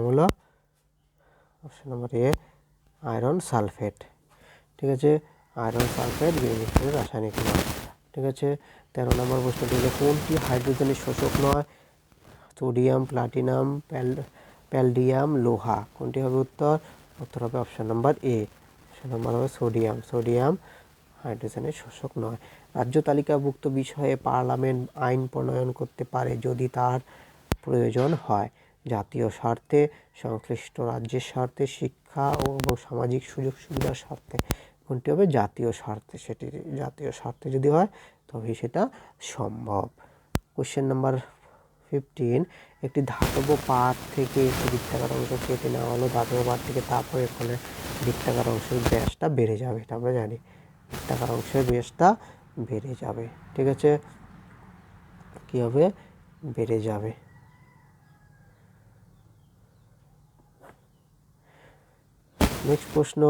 হলো অপশন নাম্বার এ, আয়রন সালফেট। ঠিক আছে। আয়রন সালফেট গ্রিন ভিট্রিয়লের রাসায়নিক নাম। ঠিক আছে। 13 নম্বর প্রশ্নটি হলো, কোনটি হাইড্রোজেনের শোষক নয়? সোডিয়াম, প্লাটিনাম, প্যালডিয়াম, লোহা। কোনটি হবে উত্তর? উত্তর হবে option number A. Option number হবে সোডিয়াম হাইড্রোজেনের শোষক নয়। রাজ্য তালিকাভুক্ত বিষয়ে পার্লামেন্ট আইন প্রণয়ন করতে পারে যদি তার প্রয়োজন হয়। জাতীয় স্বার্থে, সংশ্লিষ্ট রাজ্যের স্বার্থে, শিক্ষা ও সামাজিক সুযোগ সুবিধার স্বার্থে। কোনটি হবে? জাতীয় স্বার্থে। সেটি জাতীয় স্বার্থে যদি হয় তবে সেটা সম্ভব। কোশ্চেন নাম্বার 15, একটি ধাতব পাত থেকে একটি বৃত্তাকার অংশ কেটে নেওয়া হলো। ধাতব পাত থেকে তাপ প্রয়োগ করলে বৃত্তাকার অংশের ব্যাসটা বেড়ে যাবে। এটা আমরা জানি, বৃত্তাকার অংশের ব্যাসটা বেড়ে যাবে। ঠিক আছে। কি হবে? বেড়ে যাবে। নেক্সট প্রশ্ন,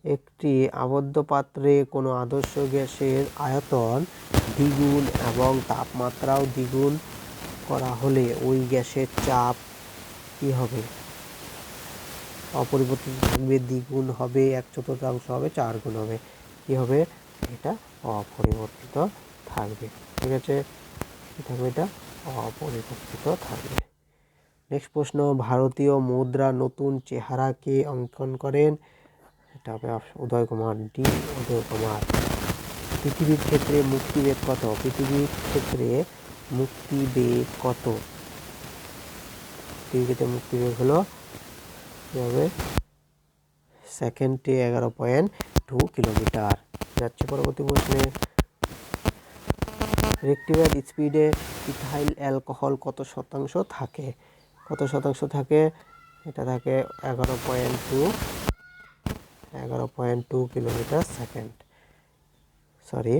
একটি আবদ্ধ পাত্রে কোনো আদর্শ গ্যাসের আয়তন দ্বিগুণ এবং তাপমাত্রাও দ্বিগুণ করা হলে ওই গ্যাসের চাপ কি হবে? অপরিবর্তিত থাকবে, দ্বিগুণ হবে, 1/4 হবে, 4 গুণ হবে। কি হবে? এটা অপরিবর্তিত থাকবে। ঠিক আছে। কি থাকবে? এটা অপরিবর্তিত থাকবে। নেক্সট প্রশ্ন, ভারতীয় মুদ্রা নতুন চেহারা কে অঙ্কন করেন? এটা হবে উদয় কুমার ডি। পৃথিবীর ক্ষেত্রে মুক্তিবেগ কত? পৃথিবীর ক্ষেত্রে মুক্তিবেগ হলো কি হবে? সেকেন্ডে 11.2 কিলোমিটার। যাচ্ছে পরবর্তী প্রশ্নে, রেক্টিফায়ার স্পিডে ইথাইল অ্যালকোহল কত শতাংশ থাকে? কত শতাংশ থাকে? এটা থাকে 11.2 কিলোমিটার সেকেন্ড। সরি,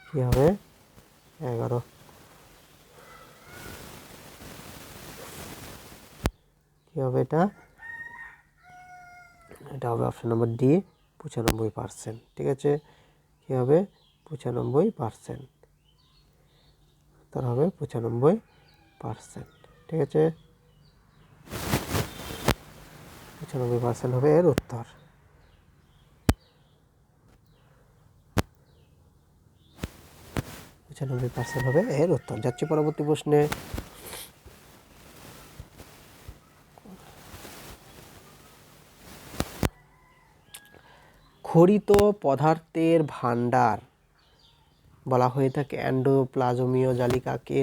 কী হবে? 11 কী হবে এটা? এটা হবে অপশন নম্বর ডি, 95%। ঠিক আছে, কী হবে? 95%। তার হবে 95%। ঠিক আছে, 95% হবে এর উত্তর। 95% হবে এর উত্তর। যাচ্ছি পরবর্তী প্রশ্নে। খড়িত পদার্থের ভাণ্ডার বলা হয়ে থাকে এন্ডোপ্লাজমীয় জালিকাকে,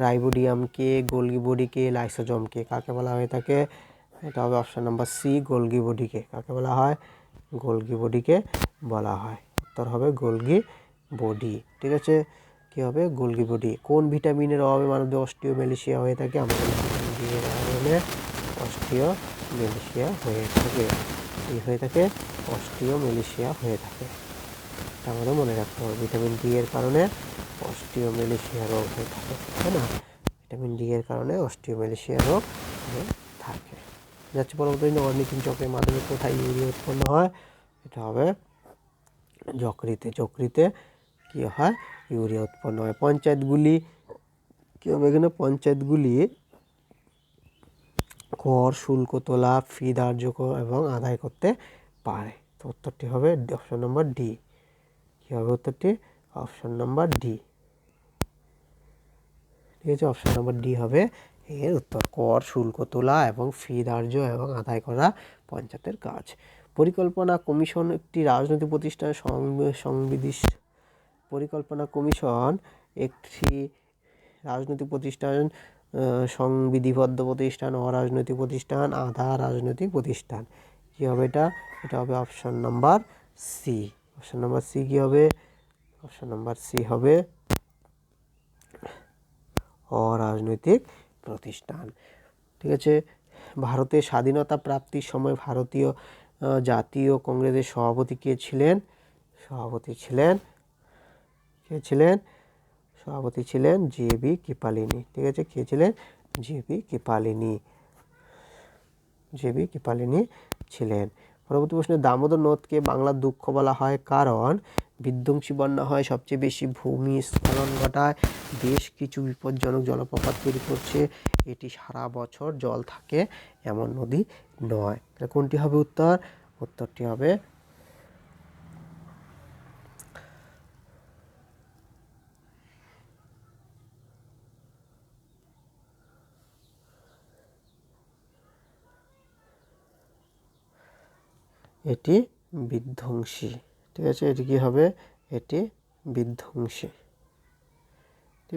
রাইবোডিয়ামকে, গোলগি বডিকে, লাইসোজোমকে। কাকে বলা হয়ে থাকে? এটা হবে অপশন নাম্বার সি, গোলগি বডিকে। কাকে বলা হয়? গোলগি বডিকে বলা হয়। উত্তর হবে গোলগি বডি। ঠিক আছে, কী হবে? Golgi body. কোন ভিটামিনের অভাবে মানবদেহ অস্টিওমেলিশিয়া হয়ে থাকে? আমাদের ভিটামিন ডি এর অভাবে অস্টিওমেলিশিয়া হয়ে থাকে। কি হয়ে থাকে? অস্টিওমেলিশিয়া হয়ে থাকে। আমাদের মনে রাখতে হবে ভিটামিন ডি এর কারণে অস্টিওমেলিশিয়া রোগ হয়ে থাকে, তাই না? ভিটামিন ডি এর কারণে অস্টিওমেলিশিয়া রোগ হয়ে থাকে। যাচ্ছে পরবর্তী, অর্নিথিন চক্রের মাধ্যমে কোথায় ইউরিয়া উৎপন্ন হয়? এটা হবে যকৃতে। যকৃতে কী হয়? ইউরিয়া উৎপন্ন হয়। পঞ্চায়েতগুলি কী হবে এখানে? পঞ্চায়েতগুলি কর, শুল্ক তোলা, ফি ধার্য এবং আদায় করতে পারে। তো উত্তরটি হবে অপশন নম্বর ডি। কী হবে উত্তরটি? Option number D. ঠিক আছে, অপশন নাম্বার ডি হবে এর উত্তর। কর, শুল্ক তোলা এবং ফি ধার্য এবং আদায় করা পঞ্চায়েতের কাজ। পরিকল্পনা কমিশন একটি রাজনৈতিক প্রতিষ্ঠান পরিকল্পনা কমিশন একটি রাজনৈতিক প্রতিষ্ঠান, সংবিধিবদ্ধ প্রতিষ্ঠান, অরাজনৈতিক প্রতিষ্ঠান, আধা রাজনৈতিক প্রতিষ্ঠান। কী হবে এটা? এটা হবে option number C. Option number C কী হবে? অপশন নাম্বার সি হবে অরাজনৈতিক প্রতিষ্ঠান। ঠিক আছে, ভারতের স্বাধীনতা প্রাপ্তির সময় ভারতীয় জাতীয় কংগ্রেসের সভাপতি কে ছিলেন? সভাপতি ছিলেন জে.বি. কৃপালিনী। ঠিক আছে, কে ছিলেন? জে.বি. কৃপালিনী ছিলেন। পরবর্তী প্রশ্নে, দামোদর নদকে বাংলার দুঃখ বলা হয় কারণ বিধ্বংসী বন্যা হয়, সবচেয়ে বেশি ভূমিস্খলন ঘটায়, বেশ কিছু বিপজ্জনক জলপ্রপাত তৈরি করছে, এটি সারা বছর জল থাকে এমন নদী নয়। কোনটি হবে উত্তর? উত্তরটি হবে এটি বিধ্বংসী। ঠিক আছে, এটি কি হবে? এটি বিধ্বংসী।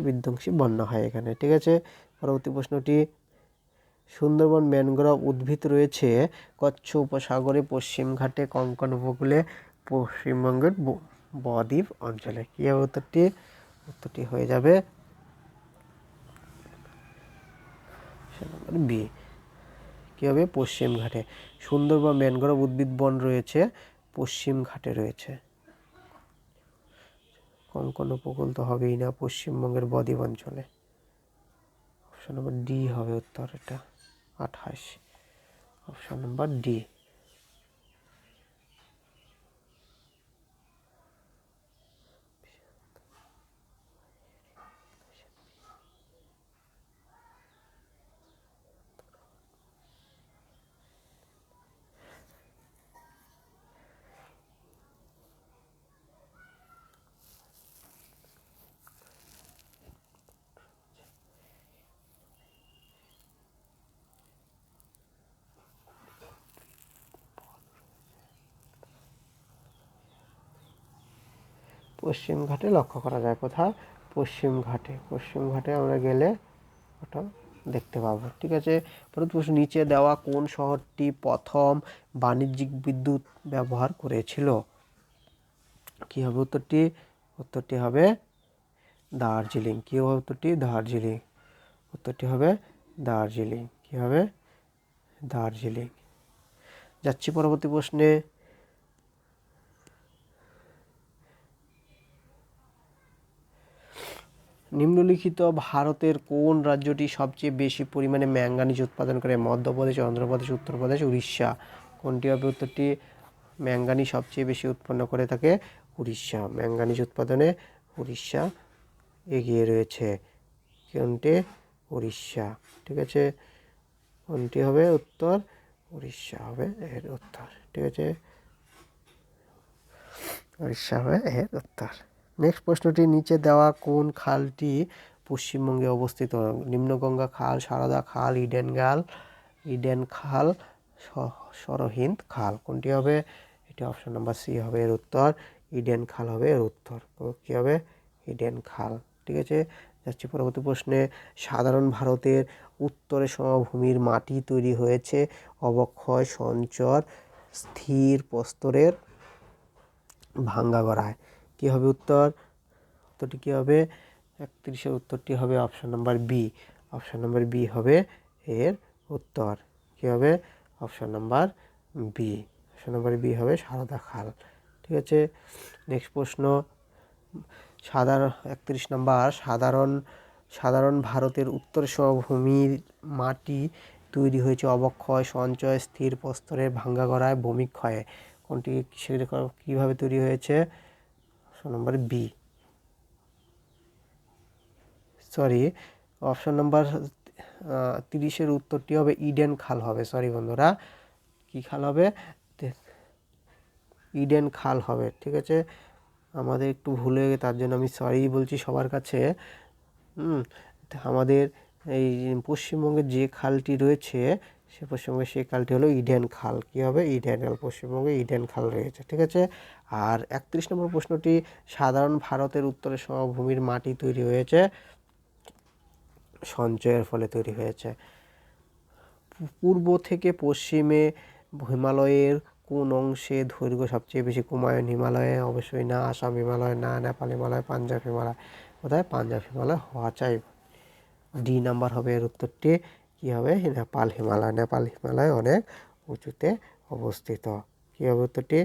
বিধ্বংসী বন্যা হয় এখানে। ঠিক আছে, পরবর্তী প্রশ্নটি, সুন্দরবন ম্যানগ্রোভ উদ্ভিদ রয়েছে কচ্ছ উপসাগরে, পশ্চিম ঘাটে, কোঙ্কণ উপকূলে, পশ্চিমবঙ্গের বদ্বীপ অঞ্চলে। কী হবে উত্তরটি? উত্তরটি হয়ে যাবে বি। কী হবে? পশ্চিম ঘাটে। সুন্দরবন ম্যানগ্রোভ উদ্ভিদ বন রয়েছে পশ্চিম ঘাটে রয়েছে। কোঙ্কণ উপকূল তো হবেই না, পশ্চিমবঙ্গের বদ্বীপ অঞ্চলে। অপশন নম্বর ডি হবে উত্তর। এটা 28। Option number D. পশ্চিম ঘাটে লক্ষ্য করা যায়। কোথায়? পশ্চিম ঘাটে আমরা গেলে ওটা দেখতে পাবো। ঠিক আছে, পরবর্তী প্রশ্ন, নিচে দেওয়া কোন শহরটি প্রথম বাণিজ্যিক বিদ্যুৎ ব্যবহার করেছিল? কি হবে উত্তরটি? উত্তরটি হবে দার্জিলিং। কী হবে উত্তরটি? দার্জিলিং। উত্তরটি হবে দার্জিলিং। কী হবে? দার্জিলিং। যাচ্ছি পরবর্তী প্রশ্নে। নিম্নলিখিত ভারতের কোন রাজ্যটি সবচেয়ে বেশি পরিমাণে ম্যাঙ্গানিজ উৎপাদন করে? মধ্যপ্রদেশ, অন্ধ্রপ্রদেশ, উত্তরপ্রদেশ, উড়িষ্যা। কোনটি হবে উত্তরটি? ম্যাঙ্গানিজ সবচেয়ে বেশি উৎপন্ন করে থাকে উড়িষ্যা। ম্যাঙ্গানিজ উৎপাদনে উড়িষ্যা এগিয়ে রয়েছে। কোনটি? উড়িষ্যা। ঠিক আছে, কোনটি হবে উত্তর? উড়িষ্যা হবে এর উত্তর। ঠিক আছে, উড়িষ্যা হবে এর উত্তর। নেক্সট প্রশ্নটি, নিচে দেওয়া কোন খালটি পশ্চিমবঙ্গে অবস্থিত? নিম্নগঙ্গা খাল, সারদা খাল, ইডেন খাল, সরহিন্দ খাল। কোনটি হবে? এটি অপশন নাম্বার সি হবে এর উত্তর। ইডেন খাল হবে এর উত্তর। কী হবে? ইডেন খাল। ঠিক আছে, যাচ্ছি পরবর্তী প্রশ্নে। সাধারণ ভারতের উত্তরে সমভূমির মাটি তৈরি হয়েছে অবক্ষয়, সঞ্চর, স্থির প্রস্তরের ভাঙ্গা গড়ায়। কী হবে উত্তর? উত্তরটি কী হবে? 31-এর উত্তরটি হবে option number B. Option number B হবে এর উত্তর। কী হবে? Option number B. Option number B হবে সারদা খাল। ঠিক আছে, নেক্সট প্রশ্ন। 31 নাম্বার, সাধারণ ভারতের উত্তর সমভূমির মাটি তৈরি হয়েছে অবক্ষয়, সঞ্চয়, স্থির প্রস্তরের ভাঙ্গা গড়ায়, ভূমিক্ষয়ে। কোনটি কীভাবে তৈরি হয়েছে? Option number B. Option number 30-এর উত্তরটি হবে ইডেন খাল হবে। সরি বন্ধুরা, কি খাল হবে? ইডেন খাল হবে। ঠিক আছে, আমাদের একটু ভুল হয়ে গেছে, তার জন্য আমি সরি বলছি সবার কাছে। আমাদের এই পশ্চিমবঙ্গের যে খালটি রয়েছে পশ্চিমবঙ্গে সেই খালটি হলো ইডেন খাল। কী হবে? ইডেন খাল। পশ্চিমবঙ্গে ইডেন খাল রয়েছে। ঠিক আছে, আর 31 নম্বর প্রশ্নটি, সাধারণ ভারতের উত্তরে সমভূমির মাটি তৈরি হয়েছে সঞ্চয়ের ফলে তৈরি হয়েছে। পূর্ব থেকে পশ্চিমে হিমালয়ের কোন অংশে দৈর্ঘ্য সবচেয়ে বেশি? কুমায়ুন হিমালয়ে? অবশ্যই না। আসাম হিমালয়? না। নেপাল হিমালয়? পাঞ্জাব হিমালয়? কোথায়? পাঞ্জাব হিমালয় হওয়া চাই। ডি নাম্বার হবে এর উত্তরটি। কী হবে? নেপাল হিমালয়। নেপাল হিমালয় অনেক উঁচুতে অবস্থিত। কী হবে উত্তরটি?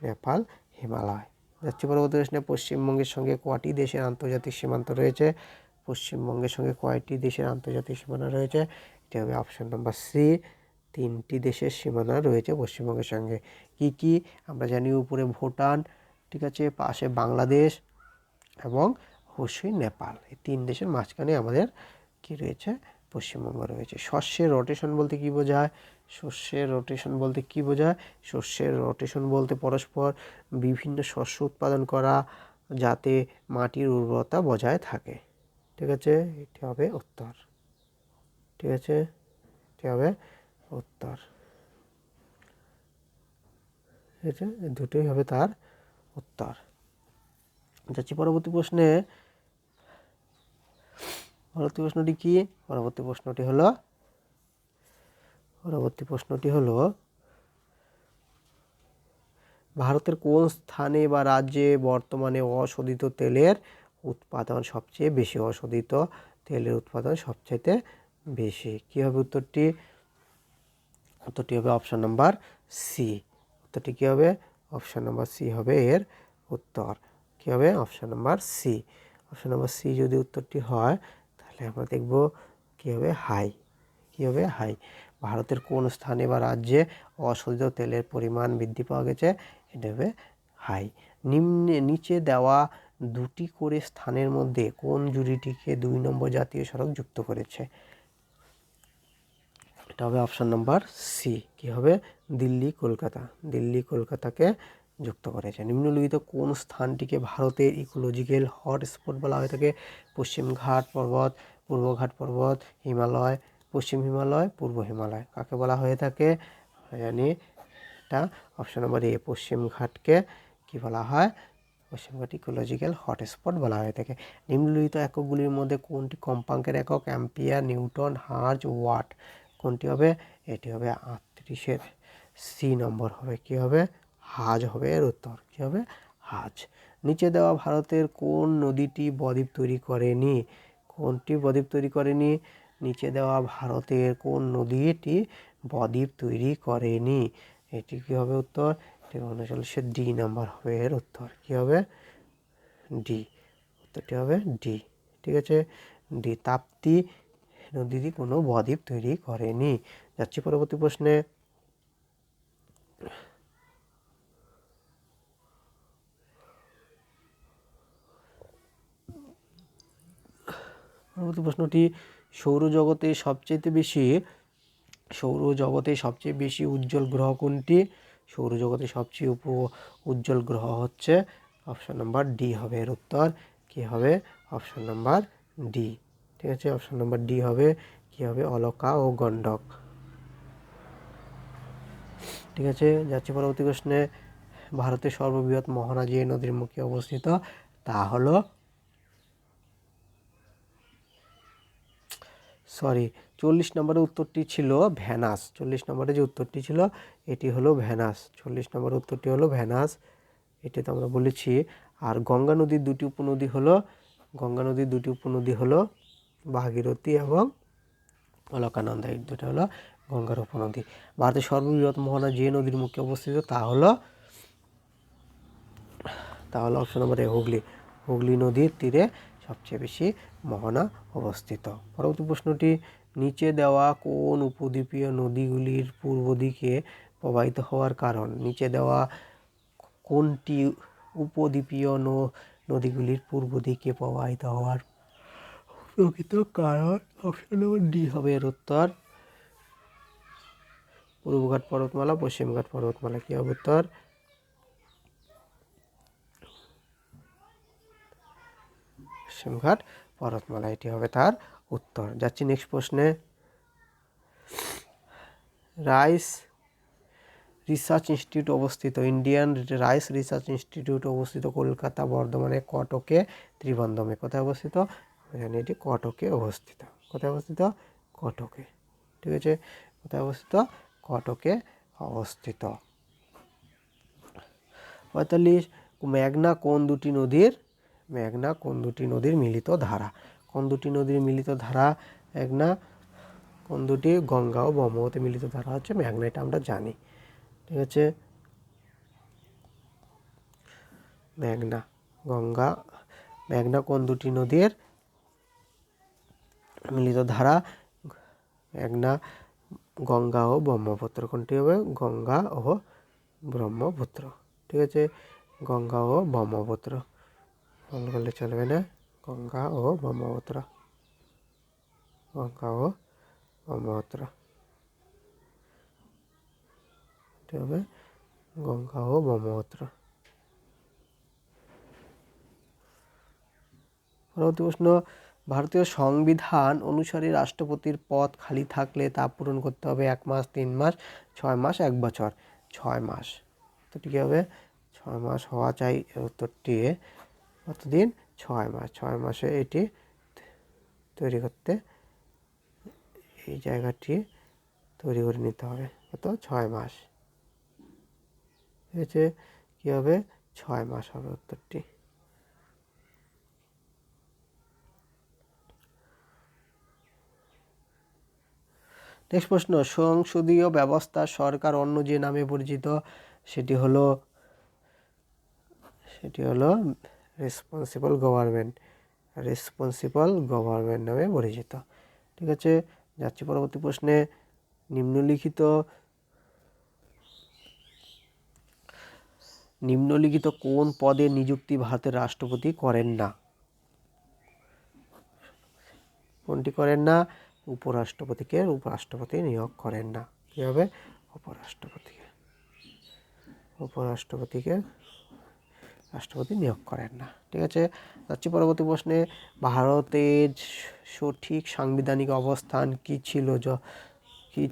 নেপাল হিমালয়। যাচ্ছি পরবর্তী প্রশ্নে। পশ্চিমবঙ্গের সঙ্গে কয়টি দেশের আন্তর্জাতিক সীমান্ত রয়েছে? পশ্চিমবঙ্গের সঙ্গে কয়টি দেশের আন্তর্জাতিক সীমানা রয়েছে? এটি হবে অপশন নাম্বার সি। 3টি দেশের সীমানা রয়েছে পশ্চিমবঙ্গের সঙ্গে। কি কি? আমরা জানি উপরে ভুটান, ঠিক আছে, পাশে বাংলাদেশ এবং অবশ্যই নেপাল। এই 3 দেশের মাঝখানে আমাদের কি রয়েছে? পশ্চিমবঙ্গ রয়েছে। শস্যের রোটেশন বলতে কি বোঝায়? শস্যের রোটেশন বলতে কি বোঝায়? শস্যের রোটেশন বলতে পরস্পর বিভিন্ন শস্য উৎপাদন করা, যাতে মাটির উর্বরতা বজায় থাকে। ঠিক আছে, এটি হবে উত্তর। ঠিক আছে, এটি হবে উত্তর। এটা দুটোই হবে তার উত্তর। যাচ্ছি পরবর্তী প্রশ্নে। পরবর্তী প্রশ্নটি কি? পরবর্তী প্রশ্নটি হলো ভারতের কোন স্থানে বা রাজ্যে বর্তমানে অশোধিত তেলের উৎপাদন সবচেয়ে বেশি? অশোধিত তেলের উৎপাদন সবচেয়ে বেশি। কী হবে উত্তরটি? উত্তরটি হবে অপশন নাম্বার সি। উত্তরটি কী হবে? অপশন নাম্বার সি হবে এর উত্তর। কী হবে? Option number C. Option number C যদি উত্তরটি হয়, তাহলে আমরা দেখব কী হবে? হাই। কী হবে? হাই। ভারতের কোন স্থানে বা রাজ্যে অশোধিত তেলের পরিমাণ বৃদ্ধি পাওয়া গেছে? এটা হবে হাই। নিচে দেওয়া 2টি করে স্থানের মধ্যে কোন জুড়িটিকে 2 নম্বর জাতীয় সড়ক যুক্ত করেছে? এটা হবে অপশন নাম্বার সি। কী হবে? দিল্লি কলকাতা। দিল্লি কলকাতাকে যুক্ত করেছে। নিম্নলিখিত কোন স্থানটিকে ভারতের ইকোলজিক্যাল হটস্পট বলা হয়ে থাকে? পশ্চিম ঘাট পর্বত, পূর্ব ঘাট পর্বত, হিমালয়, পশ্চিম হিমালয়, পূর্ব হিমালয়। কাকে বলা হয়ে থাকে? জানি এটা অপশন নাম্বার এ। পশ্চিম ঘাটকে কি বলা হয়? পশ্চিম ঘাট ইকোলজিক্যাল হটস্পট বলা হয়ে থাকে। নিম্নলিখিত এককগুলির মধ্যে কোনটি কম্পাঙ্কের একক? Ampere, newton, hertz, watt. কোনটি হবে? এটি হবে 38-এর সি নম্বর হবে। কি হবে? হার্জ হবে এর উত্তর। কি হবে? হাজ। নিচে দেওয়া ভারতের কোন নদীটি বদ্বীপ তৈরি করেনি? কোনটি বদ্বীপ তৈরি করেনি? নিচে দেওয়া ভারতের কোন নদীটি বদ্বীপ তৈরি করেনি? এটি কি হবে উত্তর? এটি 39 ডি নাম্বার হবে এর উত্তর। কি হবে? ডি। উত্তরটি হবে ডি। ঠিক আছে, ডি। তাপ্তি নদীটি কোনো বদ্বীপ তৈরি করেনি। যাচ্ছি পরবর্তী প্রশ্নে। পরবর্তী প্রশ্নটি, সৌরজগতে সবচেয়ে বেশি উজ্জ্বল গ্রহ কোনটি? সৌরজগতে সবচেয়ে উজ্জ্বল গ্রহ হচ্ছে অপশন নাম্বার ডি হবে এর উত্তর। কি হবে? Option number D. ঠিক আছে, অপশন নাম্বার ডি হবে। কি হবে? অলকা ও গণ্ডক। ঠিক আছে, যাচ্ছি পরবর্তী প্রশ্নে। ভারতের সর্ববৃহৎ মোহনা যে নদীর মুখে অবস্থিত তা হলো 40 নম্বরের উত্তরটি ছিল ভেনাস। 40 নম্বরে যে উত্তরটি ছিল এটি হলো ভেনাস। 40 নম্বরের উত্তরটি হলো ভেনাস, এটি তো আমরা বলেছি। আর গঙ্গা নদীর দুটি উপনদী হলো ভাগীরথী এবং অলকানন্দা। এই দুটো হলো গঙ্গার উপনদী। ভারতের সর্ববৃহৎ মোহনা যে নদীর মুখে অবস্থিত তা হলো অপশন নম্বর এ হুগলি। হুগলি নদীর তীরে সবচেয়ে বেশি মোহনা অবস্থিত। পরবর্তী প্রশ্নটি, নিচে দেওয়া কোন উপদ্বীপীয় নদীগুলির পূর্ব দিকে প্রবাহিত হওয়ার কারণ? নিচে দেওয়া কোনটি উপদ্বীপীয় নদীগুলির পূর্ব দিকে প্রবাহিত হওয়ার প্রকৃত কারণ? অপশন নম্বর ডি হবে এর উত্তর। পূর্বঘাট পর্বতমালা, পশ্চিমঘাট পর্বতমালা। কি হবে উত্তর? পশ্চিমঘাট পর্বতমালা, এটি হবে তার উত্তর। যাচ্ছি নেক্সট প্রশ্নে। রাইস রিসার্চ ইনস্টিটিউট অবস্থিত ইন্ডিয়ান রাইস রিসার্চ ইনস্টিটিউট অবস্থিত কলকাতা, বর্ধমানে, কটকে, ত্রিবান্ধমে। কোথায় অবস্থিত? এখানে এটি কটকে অবস্থিত। কোথায় অবস্থিত? কটকে। ঠিক আছে, কোথায় অবস্থিত? কটকে অবস্থিত। 45, মেঘনা কোন দুটি নদীর মিলিত ধারা? কোন দুটি নদীর মিলিত ধারা মেঘনা? কোন দুটি? গঙ্গা ও ব্রহ্মপুত্র মিলিত ধারা হচ্ছে মেঘনা, এটা আমরা জানি। ঠিক আছে, মেঘনা কোন দুটি নদীর মিলিত ধারা? মেঘনা গঙ্গা ও ব্রহ্মপুত্র। কোনটি হবে? গঙ্গা ও ব্রহ্মপুত্র। ঠিক আছে, গঙ্গা ও ব্রহ্মপুত্র, ভুল করলে চলবে না। গঙ্গা ও ব্রহ্মপুত্র। এটি হবে গঙ্গা ও ব্রহ্মপুত্র। পরবর্তী প্রশ্ন, ভারতীয় সংবিধান অনুসারে রাষ্ট্রপতির পদ খালি থাকলে তা পূরণ করতে হবে 1 মাস, 3 মাস, 6 মাস, 1 বছর। 6 মাস। তো ঠিক হবে, 6 মাস হওয়া চাই উত্তরটি। কতদিন? 6 মাস। 6 মাসে এটি তৈরি করতে, এই জায়গাটি তৈরি করে নিতে হবে। কত? 6 মাস। ঠিক আছে, কী হবে? 6 মাস হবে উত্তরটি। নেক্সট প্রশ্ন, সংসদীয় ব্যবস্থা সরকার অন্য যে নামে পরিচিত সেটি হলো রেসপন্সিবল গভর্নমেন্ট নামে পরিচিত। ঠিক আছে, যাচ্ছি পরবর্তী প্রশ্নে। নিম্নলিখিত কোন পদে নিযুক্তি ভারতের রাষ্ট্রপতি করেন না? কোনটি করেন না? উপরাষ্ট্রপতি নিয়োগ করেন না। কি হবে? উপরাষ্ট্রপতিকে রাষ্ট্রপতি নিয়োগ করেন না। ঠিক আছে, যাচ্ছি পরবর্তী প্রশ্নে। ভারতের সঠিক সাংবিধানিক অবস্থান কি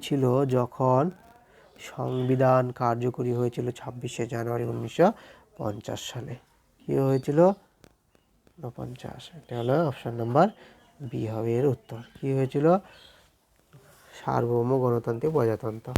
ছিল যখন সংবিধান কার্যকরী হয়েছিল 26শে জানুয়ারি 1950 সালে? কি হয়েছিল? 49। এটা হলো অপশন নাম্বার বি হবে এর উত্তর। কি হয়েছিল? সার্বভৌম গণতান্ত্রিক প্রজাতন্ত্র।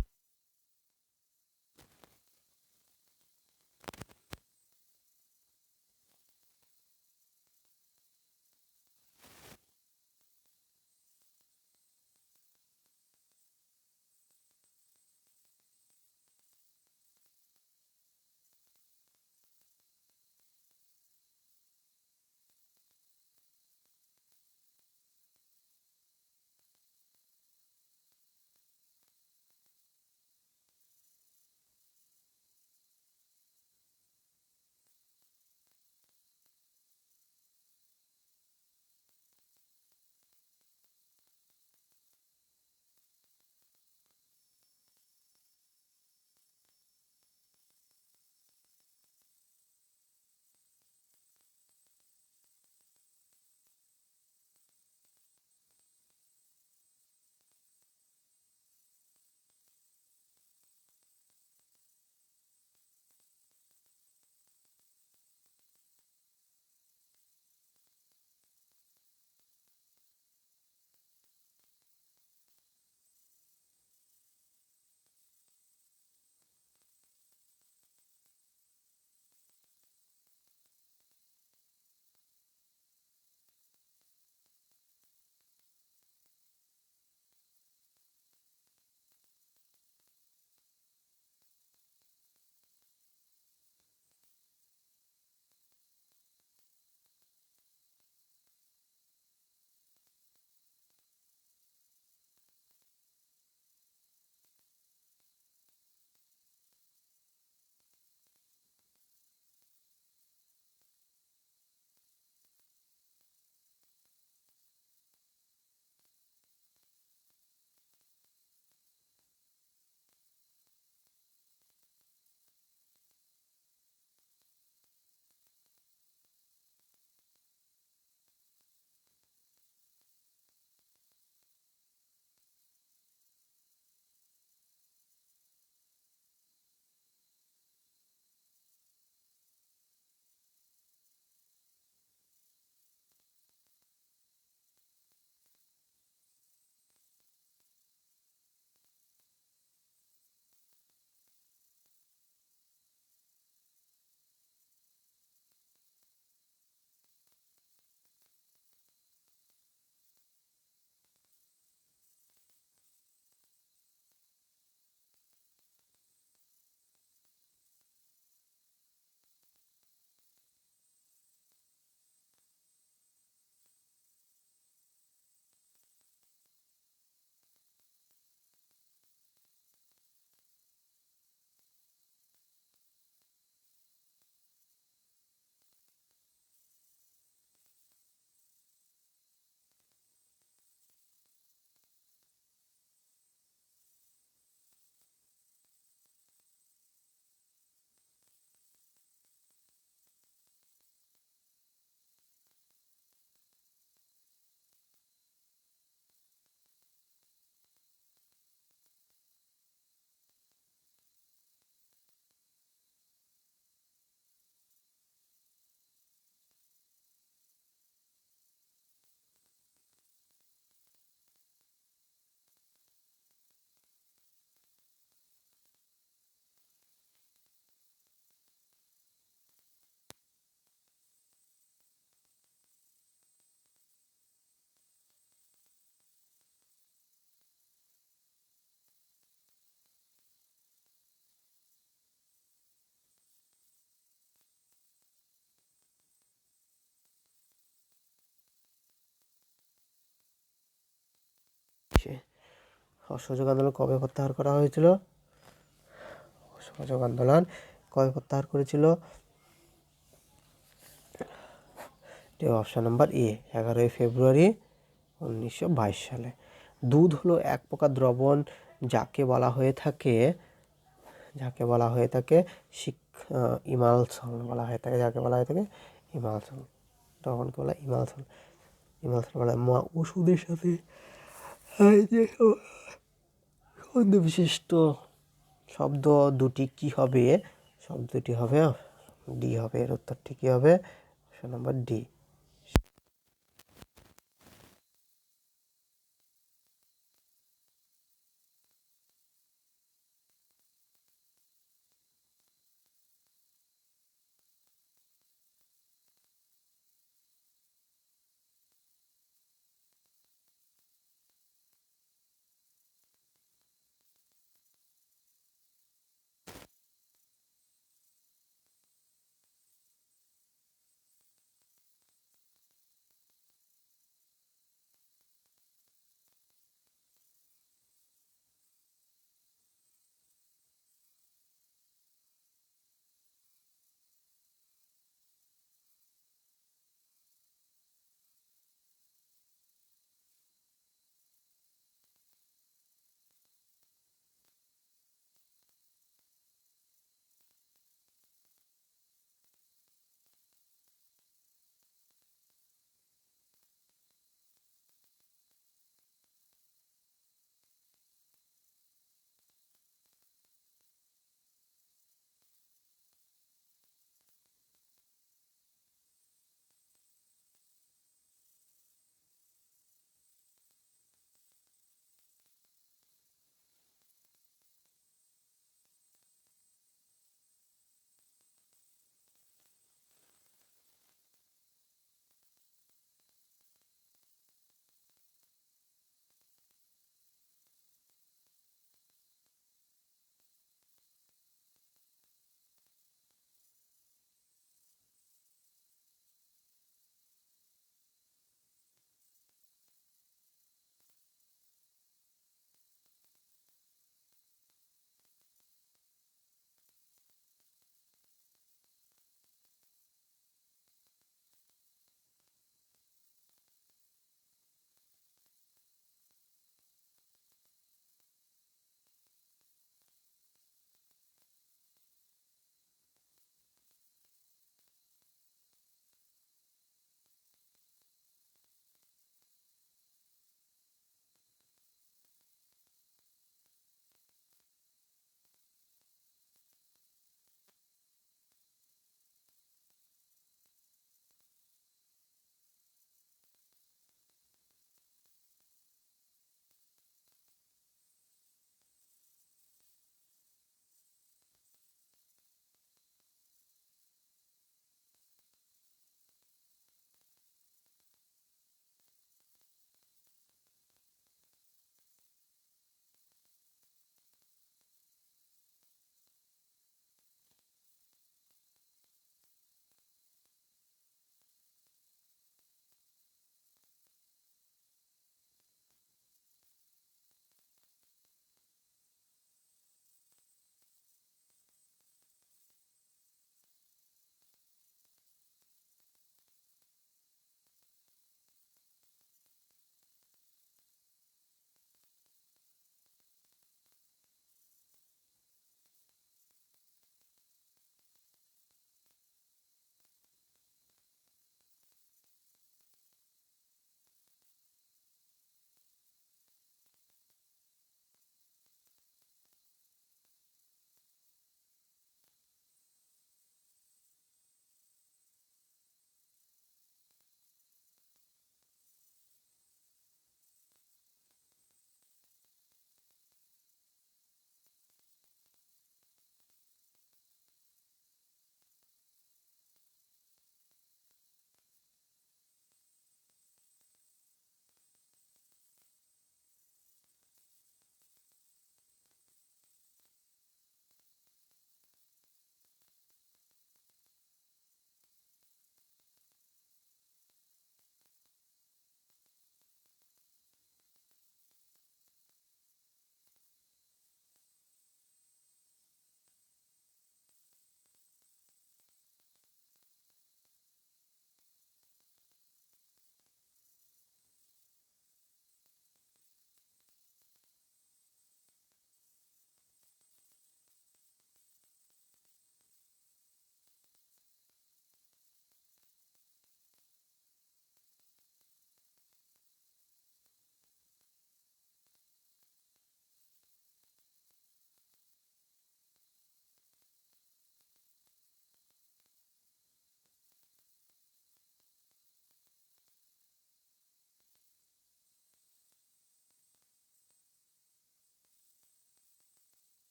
অসহযোগ আন্দোলন কবে প্রত্যাহার করা হয়েছিল? অসহযোগ আন্দোলন কবে প্রত্যাহার করেছিল? অপশান নাম্বার এ, 11 ফেব্রুয়ারি 1922 সালে। দুধ হলো এক প্রকার দ্রবণ যাকে বলা হয়ে থাকে ইমালশন বলা হয়ে থাকে, ইমালশন। দ্রবণকে বলা হয় ইমালশন। বলা হয় ওষুধের সাথে এই যে ছন্দ বিশিষ্ট শব্দ দুটি কি হবে? শব্দটি হবে ডি হবে, এর উত্তরটি কি হবে? Option number D.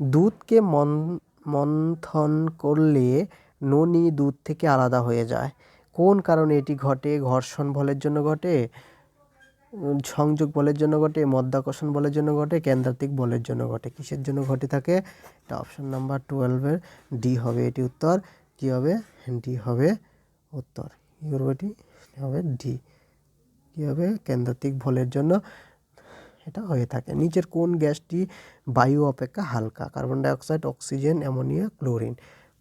দুধকে মন্থন করলে ননি দুধ থেকে আলাদা হয়ে যায়। কোন কারণে এটি ঘটে? ঘর্ষণ বলের জন্য ঘটে, সংযোগ বলের জন্য ঘটে, মধ্যাকর্ষণ বলের জন্য ঘটে, কেন্দ্রাতিক বলের জন্য ঘটে। কিসের জন্য ঘটে থাকে? এটা অপশন নাম্বার 12-এর ডি হবে এটি উত্তর। কি হবে? ডি হবে উত্তর। কি করবো? এটি হবে ডি। কি হবে? কেন্দ্রাতিক বলের জন্য এটা হয়ে থাকে। নিচের কোন গ্যাসটি বায়ু অপেক্ষা হালকা? Carbon dioxide, oxygen, ammonia, chlorine.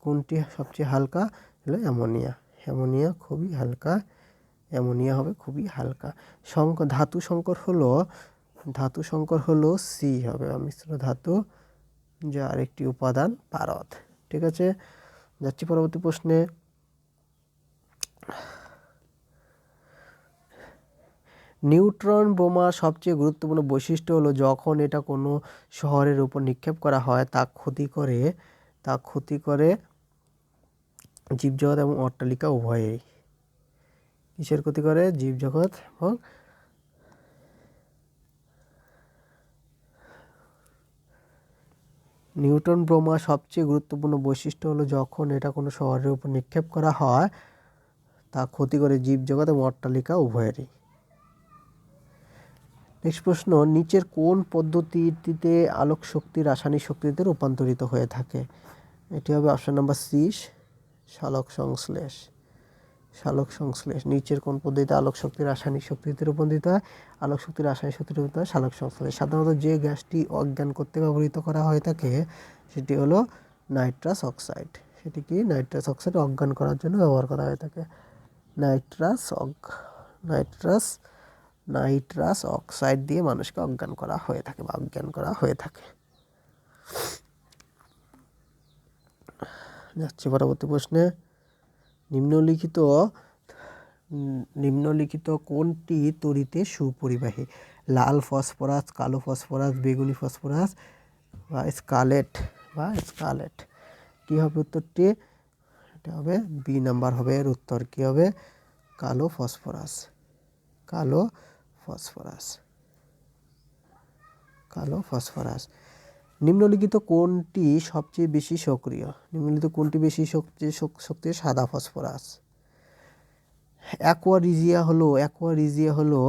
কোনটি সবচেয়ে হালকা? হলো অ্যামোনিয়া। অ্যামোনিয়া খুবই হালকা। অ্যামোনিয়া হবে খুবই হালকা। ধাতু সংকর হলো সি হবে মিশ্র ধাতু যার একটি উপাদান পারদ। ঠিক আছে, যাচ্ছি পরবর্তী প্রশ্নে। নিউট্রন বোমার সবচেয়ে গুরুত্বপূর্ণ বৈশিষ্ট্য হলো যখন এটা কোনো শহরের উপর নিক্ষেপ করা হয় তা ক্ষতি করে জীবজগৎ এবং অট্টালিকা উভয়েই। কিসের ক্ষতি করে? জীবজগৎ এবং নিউটন বোমার সবচেয়ে গুরুত্বপূর্ণ বৈশিষ্ট্য হলো যখন এটা কোনো শহরের উপর নিক্ষেপ করা হয় তা ক্ষতি করে জীবজগৎ এবং অট্টালিকা উভয়েরই। নেক্সট প্রশ্ন, নিচের কোন পদ্ধতিতে আলোক শক্তি রাসায়নিক শক্তিতে রূপান্তরিত হয়ে থাকে? এটি হবে অপশন নাম্বার সি, সালোক সংশ্লেষ। নিচের কোন পদ্ধতিতে আলোক শক্তি রাসায়নিক শক্তিতে রূপান্তরিত হয়? আলোক শক্তি রাসায়নিক শক্তিতে রূপান্তরিত হয় সালোক সংশ্লেষ। সাধারণত যে গ্যাসটি অজ্ঞান করতে ব্যবহৃত করা হয়ে থাকে সেটি হলো নাইট্রাস অক্সাইড। সেটি কি? নাইট্রাস অক্সাইড অজ্ঞান করার জন্য ব্যবহার করা হয়ে থাকে। নাইট্রাস অক্সাইড দিয়ে মানুষকে অজ্ঞান করা হয়ে থাকে বা অজ্ঞান করা হয়ে থাকে। যাচ্ছি পরবর্তী প্রশ্নে। নিম্নলিখিত কোনটি তড়িতে সুপরিবাহী? লাল ফসফরাস, কালো ফসফরাস, বেগুনি ফসফরাস বা স্কারলেট। কি হবে উত্তরটি? এটা হবে বি নাম্বার হবে এর উত্তর। কি হবে? কালো ফসফরাস। নিম্নলিখিত কোনটি সবচেয়ে বেশি সক্রিয়? সক্রিয়? সাদা ফসফরাস। অ্যাকোয়ারিজিয়া হলো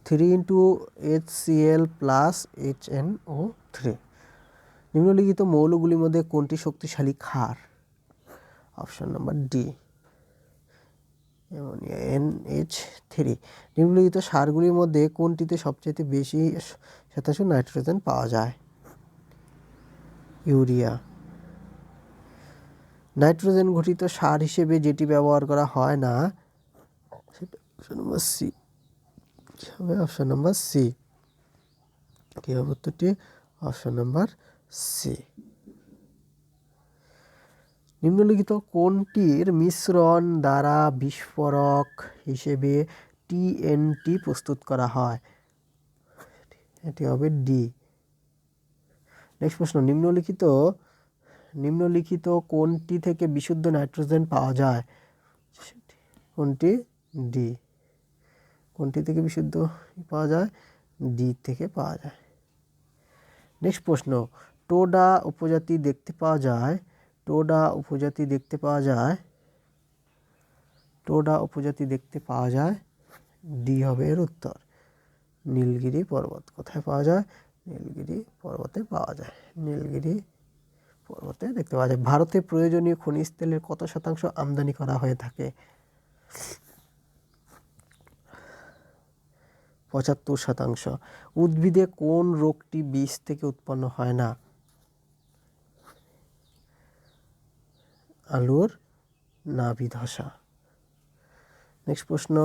3 × HCl+HNO3। নিম্নলিখিত মৌলগুলির মধ্যে কোনটি শক্তিশালী ক্ষার? Option number D, ammonia NH3। নিম্নলিখিত সারগুলির মধ্যে কোনটিতে সবচেয়ে বেশি শতাংশ নাইট্রোজেন পাওয়া যায়? ইউরিয়া। নাইট্রোজেন ঘটিত সার হিসেবে যেটি ব্যবহার করা হয় না সেটা অপশন নাম্বার সি। কি হবে উত্তরটি? Option number C. নিম্নলিখিত কোনটির মিশ্রণ দ্বারা বিস্ফোরক হিসেবে TNT প্রস্তুত করা হয়? এটি হবে ডি। নেক্সট প্রশ্ন, নিম্নলিখিত কোনটি থেকে বিশুদ্ধ নাইট্রোজেন পাওয়া যায়? কোনটি? ডি। কোনটি থেকে বিশুদ্ধ পাওয়া যায়? ডি থেকে পাওয়া যায়। নেক্সট প্রশ্ন, টোডা উপজাতি দেখতে পাওয়া যায় ডি হবে এর উত্তর। নীলগিরি পর্বত। কোথায় পাওয়া যায়? নীলগিরি পর্বতে পাওয়া যায়। নীলগিরি পর্বতে দেখতে পাওয়া যায়। ভারতে প্রয়োজনীয় খনিজ তেলের কত শতাংশ আমদানি করা হয়ে থাকে? 75%। উদ্ভিদে কোন রোগটি বীজ থেকে উৎপন্ন হয় না? আলুর নাভি ধসা। নেক্সট প্রশ্ন,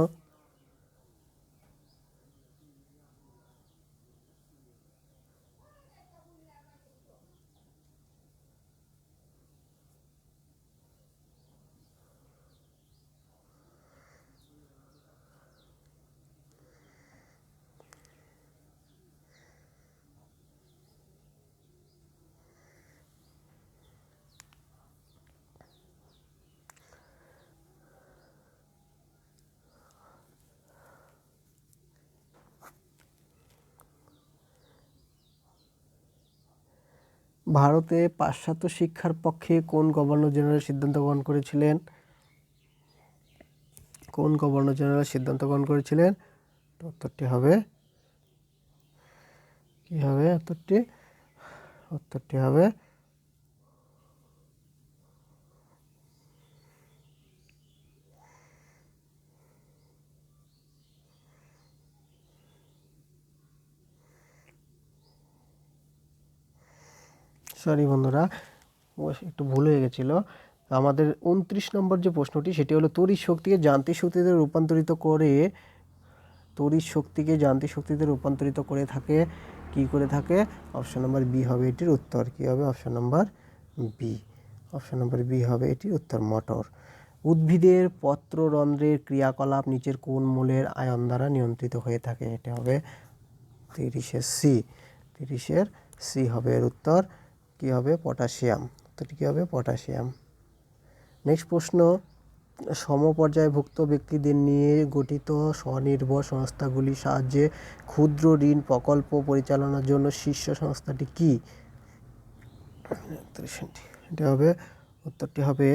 ভারতে পাশ্চাত্য শিক্ষার পক্ষে কোন গভর্নর জেনারেল সিদ্ধান্ত গ্রহণ করেছিলেন? কোন গভর্নর জেনারেল সিদ্ধান্ত গ্রহণ করেছিলেন? উত্তরটি হবে কি হবে? উত্তরটি হবে সরি বন্ধুরা, একটু ভুল হয়ে গেছিল। আমাদের 29 নম্বর যে প্রশ্নটি সেটি হলো তড়িৎ শক্তিকে যান্ত্রিক শক্তিতে রূপান্তরিত করে থাকে কি করে থাকে? অপশন নাম্বার বি হবে এটির উত্তর। কি হবে? Option number B. Option number B হবে এটির উত্তর, মোটর। উদ্ভিদের পত্ররন্ধ্রের ক্রিয়াকলাপ নিচের কোন মূলের আয়ন দ্বারা নিয়ন্ত্রিত হয়ে থাকে? এটা হবে 30-এর সি। 30-এর সি হবে এর উত্তর। কি হবে? পটাশিয়াম। উত্তরটি কি হবে? পটাশিয়াম। নেক্সট প্রশ্ন, সমপর্যায়ভুক্ত ব্যক্তিদের নিয়ে গঠিত স্বনির্ভর সংস্থাগুলির সাহায্যে ক্ষুদ্র ঋণ প্রকল্প পরিচালনার জন্য শীর্ষ সংস্থাটি কি? এটা হবে, উত্তরটি হবে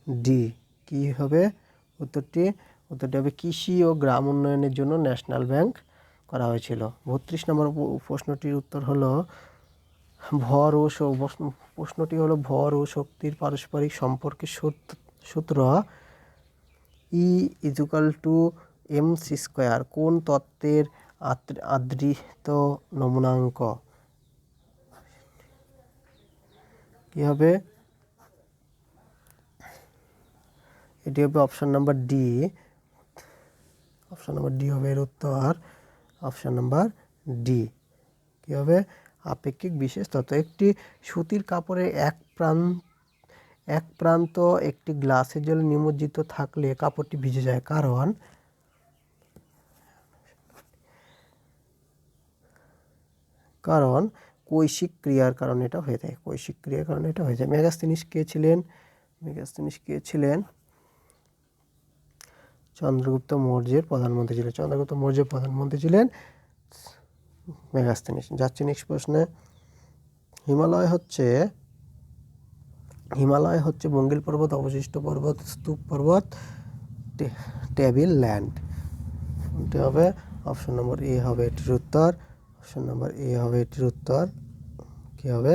ডি। কি হবে উত্তরটি? উত্তরটি হবে কৃষি ও গ্রাম উন্নয়নের জন্য ন্যাশনাল ব্যাংক করা হয়েছিল। 32 নম্বর প্রশ্নটির উত্তর হলো প্রশ্নটি হলো ভর ও শক্তির পারস্পরিক সম্পর্কের সূত্র E=mc² কোন তত্ত্বের আদৃত নমুনাঙ্ক? কি হবে? এটি হবে option number D. Option number D হবে এর উত্তর। Option number D. কি হবে? আপেক্ষিক বিশেষ তত্ত্ব। একটি সুতির কাপড়ের এক প্রান্ত একটি গ্লাসের জলে নিমজ্জিত থাকলে কাপড়টি ভিজে যায়, কারণ কৈশিক ক্রিয়ার কারণে এটা হয়ে থাকে। কৈশিক ক্রিয়ার কারণে এটা হয়ে যায়। মেগাস্তিনিস কে ছিলেন? চন্দ্রগুপ্ত মৌর্যের প্রধানমন্ত্রী ছিলেন মেগাস্তিনিস। যাচ্ছি নেক্সট প্রশ্নে। হিমালয় হচ্ছে বঙ্গীল পর্বত, অবশিষ্ট পর্বত, স্তূপ পর্বত, টেবিল ল্যান্ড। কোনটি হবে? অপশন নম্বর এ হবে এটির উত্তর। অপশন নম্বর এ হবে এটির উত্তর। কি হবে?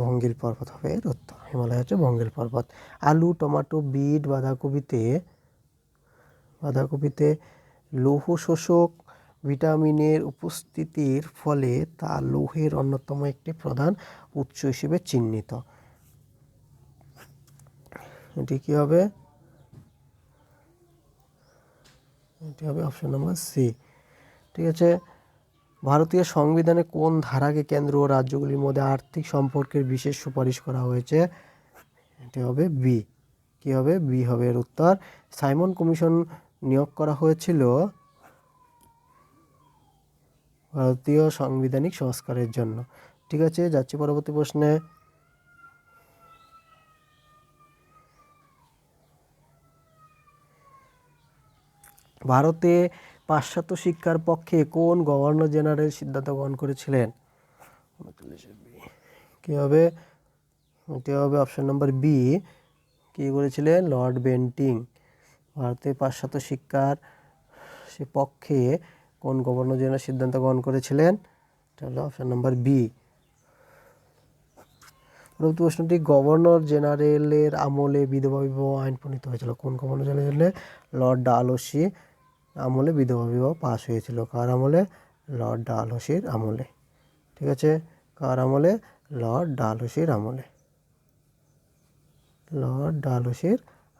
বঙ্গীল পর্বত হবে এর উত্তর। হিমালয় হচ্ছে বঙ্গীল পর্বত। আলু, টমেটো, বিট, বাঁধাকপিতে লৌহ শোষক ভিটামিনের উপস্থিতির ফলে তা লৌহের অন্যতম একটি প্রধান উৎস হিসেবে চিহ্নিত। এটি কি হবে? এটি হবে অপশন নম্বর সি। ঠিক আছে। ভারতীয় সংবিধানে কোন ধারাকে কেন্দ্র ও রাজ্যগুলির মধ্যে আর্থিক সম্পর্কের বিশেষ সুপারিশ করা হয়েছে? এটি হবে বি। কি হবে? বি হবে এর উত্তর। সাইমন কমিশন নিয়োগ করা হয়েছিল ভারতীয় সাংবিধানিক সংস্কারের জন্য। ঠিক আছে, যাচ্ছি পরবর্তী প্রশ্নে। ভারতে পাশ্চাত্য শিক্ষার পক্ষে কোন গভর্নর জেনারেল সিদ্ধান্ত গ্রহণ করেছিলেন? কি হবে? এটি হবে অপশন নম্বর বি। কি করেছিলেন? Lord Bentinck. ভারতে পাশ্চাত্য শিক্ষার পক্ষে কোন গভর্নর জেনারেল সিদ্ধান্ত গ্রহণ করেছিলেন? এটা হলো অপশন নম্বর বি। পরবর্তী প্রশ্নটি, গভর্নর জেনারেলের আমলে বিধবা বিবাহ আইন প্রণীত হয়েছিল। কোন গভর্নর জেনারেলে? লর্ড ডালহৌসি আমলে বিধবা বিবাহ পাস হয়েছিল। কার আমলে? লর্ড ডালহৌসির আমলে। ঠিক আছে, কার আমলে? লর্ড ডালহৌসির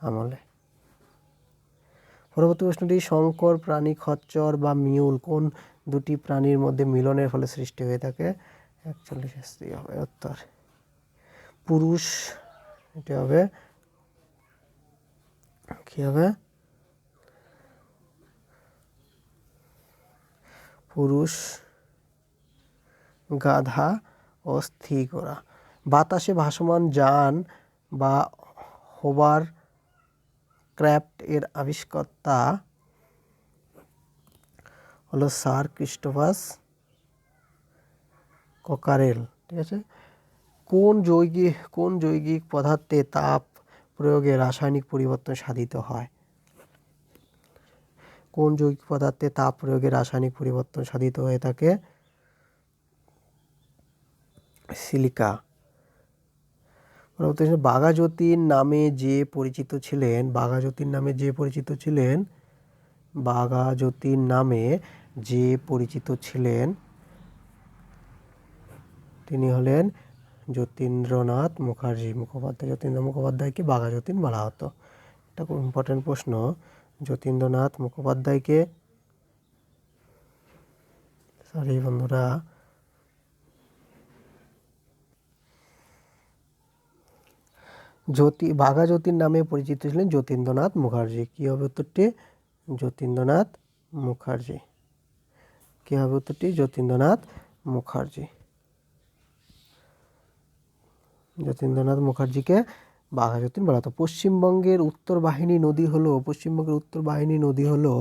আমলে। পরবর্তী প্রশ্নটি, সংকর প্রাণী খচ্চর বা মিউল কোন দুটি প্রাণীর মধ্যে মিলনের ফলে সৃষ্টি হয়ে থাকে? 41 হবে উত্তর। পুরুষ। এটা হবে কি হবে? পুরুষ গাধা ও স্থির ঘোড়া। বাতাসে ভাসমান যান বা হোভার ক্রাফট এর আবিষ্কর্তা হলো স্যার ক্রিস্টোফার ককারেল। ঠিক আছে। কোন যৌগিক পদার্থে তাপ প্রয়োগে রাসায়নিক পরিবর্তন সাধিত হয়? কোন যৌগিক পদার্থে তাপ প্রয়োগে রাসায়নিক পরিবর্তন সাধিত হয়ে থাকে? সিলিকা। বাঘাযতীন নামে যে পরিচিত ছিলেন তিনি হলেন যতীন্দ্রনাথ মুখোপাধ্যায়। যতীন্দ্র মুখোপাধ্যায়কে বাঘাযতীন বলা হতো। এটা খুব ইম্পর্টেন্ট প্রশ্ন। যতীন্দ্রনাথ মুখোপাধ্যায়কে, সরি বন্ধুরা, বাঘাযতীন নামে পরিচিত ছিলেন যতীন্দ্রনাথ মুখার্জি। কি হবে উত্তরটি? যতীন্দ্রনাথ মুখার্জি। কি হবে উত্তরটি? যতীন্দ্রনাথ মুখার্জি। যতীন্দ্রনাথ মুখার্জিকে বাঘাযতীন বলা হতো। পশ্চিমবঙ্গের উত্তর বাহিনী নদী হলো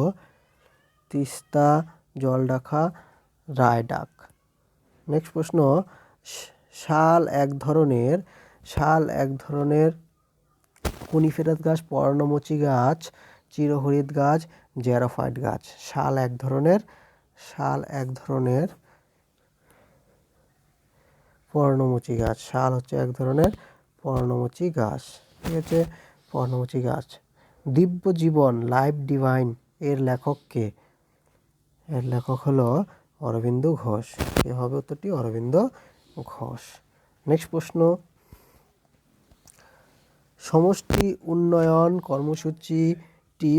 তিস্তা, জলঢাকা, রায়ডাক। নেক্সট প্রশ্ন, শাল এক ধরনের কনিফেরাস গাছ, পর্ণমোচী গাছ, চিরহরিৎ গাছ, জ্যারোফাইট গাছ। শাল এক ধরনের পর্ণমোচী গাছ। শাল হচ্ছে এক ধরনের পর্ণমোচী গাছ। ঠিক আছে, পর্ণমোচী গাছ। দিব্য জীবন, লাইফ ডিভাইন এর লেখক কে? এর লেখক হলো অরবিন্দ ঘোষ। এ হবে উত্তরটি অরবিন্দ ঘোষ। নেক্সট প্রশ্ন, সমষ্টি উন্নয়ন কর্মসূচিটি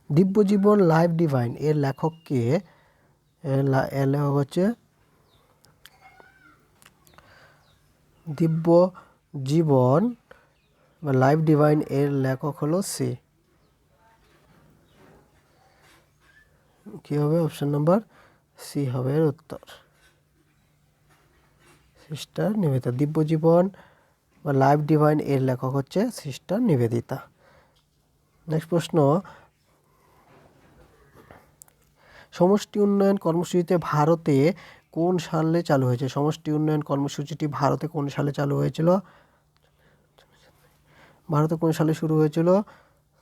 দিব্যজীবন, লাইফ ডিভাইন এর লেখক কে? এর লেখক হচ্ছে দিব্য জীবন বা লাইফ ডিভাইন এর লেখক হলো সি। কি হবে? অপশন নাম্বার সি হবে এর উত্তর। সিস্টার নিবেদিতা। দিব্য জীবন বা লাইফ ডিভাইন এর লেখক হচ্ছে সিস্টার নিবেদিতা। নেক্সট প্রশ্ন, সমষ্টি উন্নয়ন কর্মসূচিতে ভারতে কোন সালে চালু হয়েছে? সমষ্টি উন্নয়ন কর্মসূচিটি ভারতে কোন সালে চালু হয়েছিল? ভারতে কোন সালে শুরু হয়েছিল?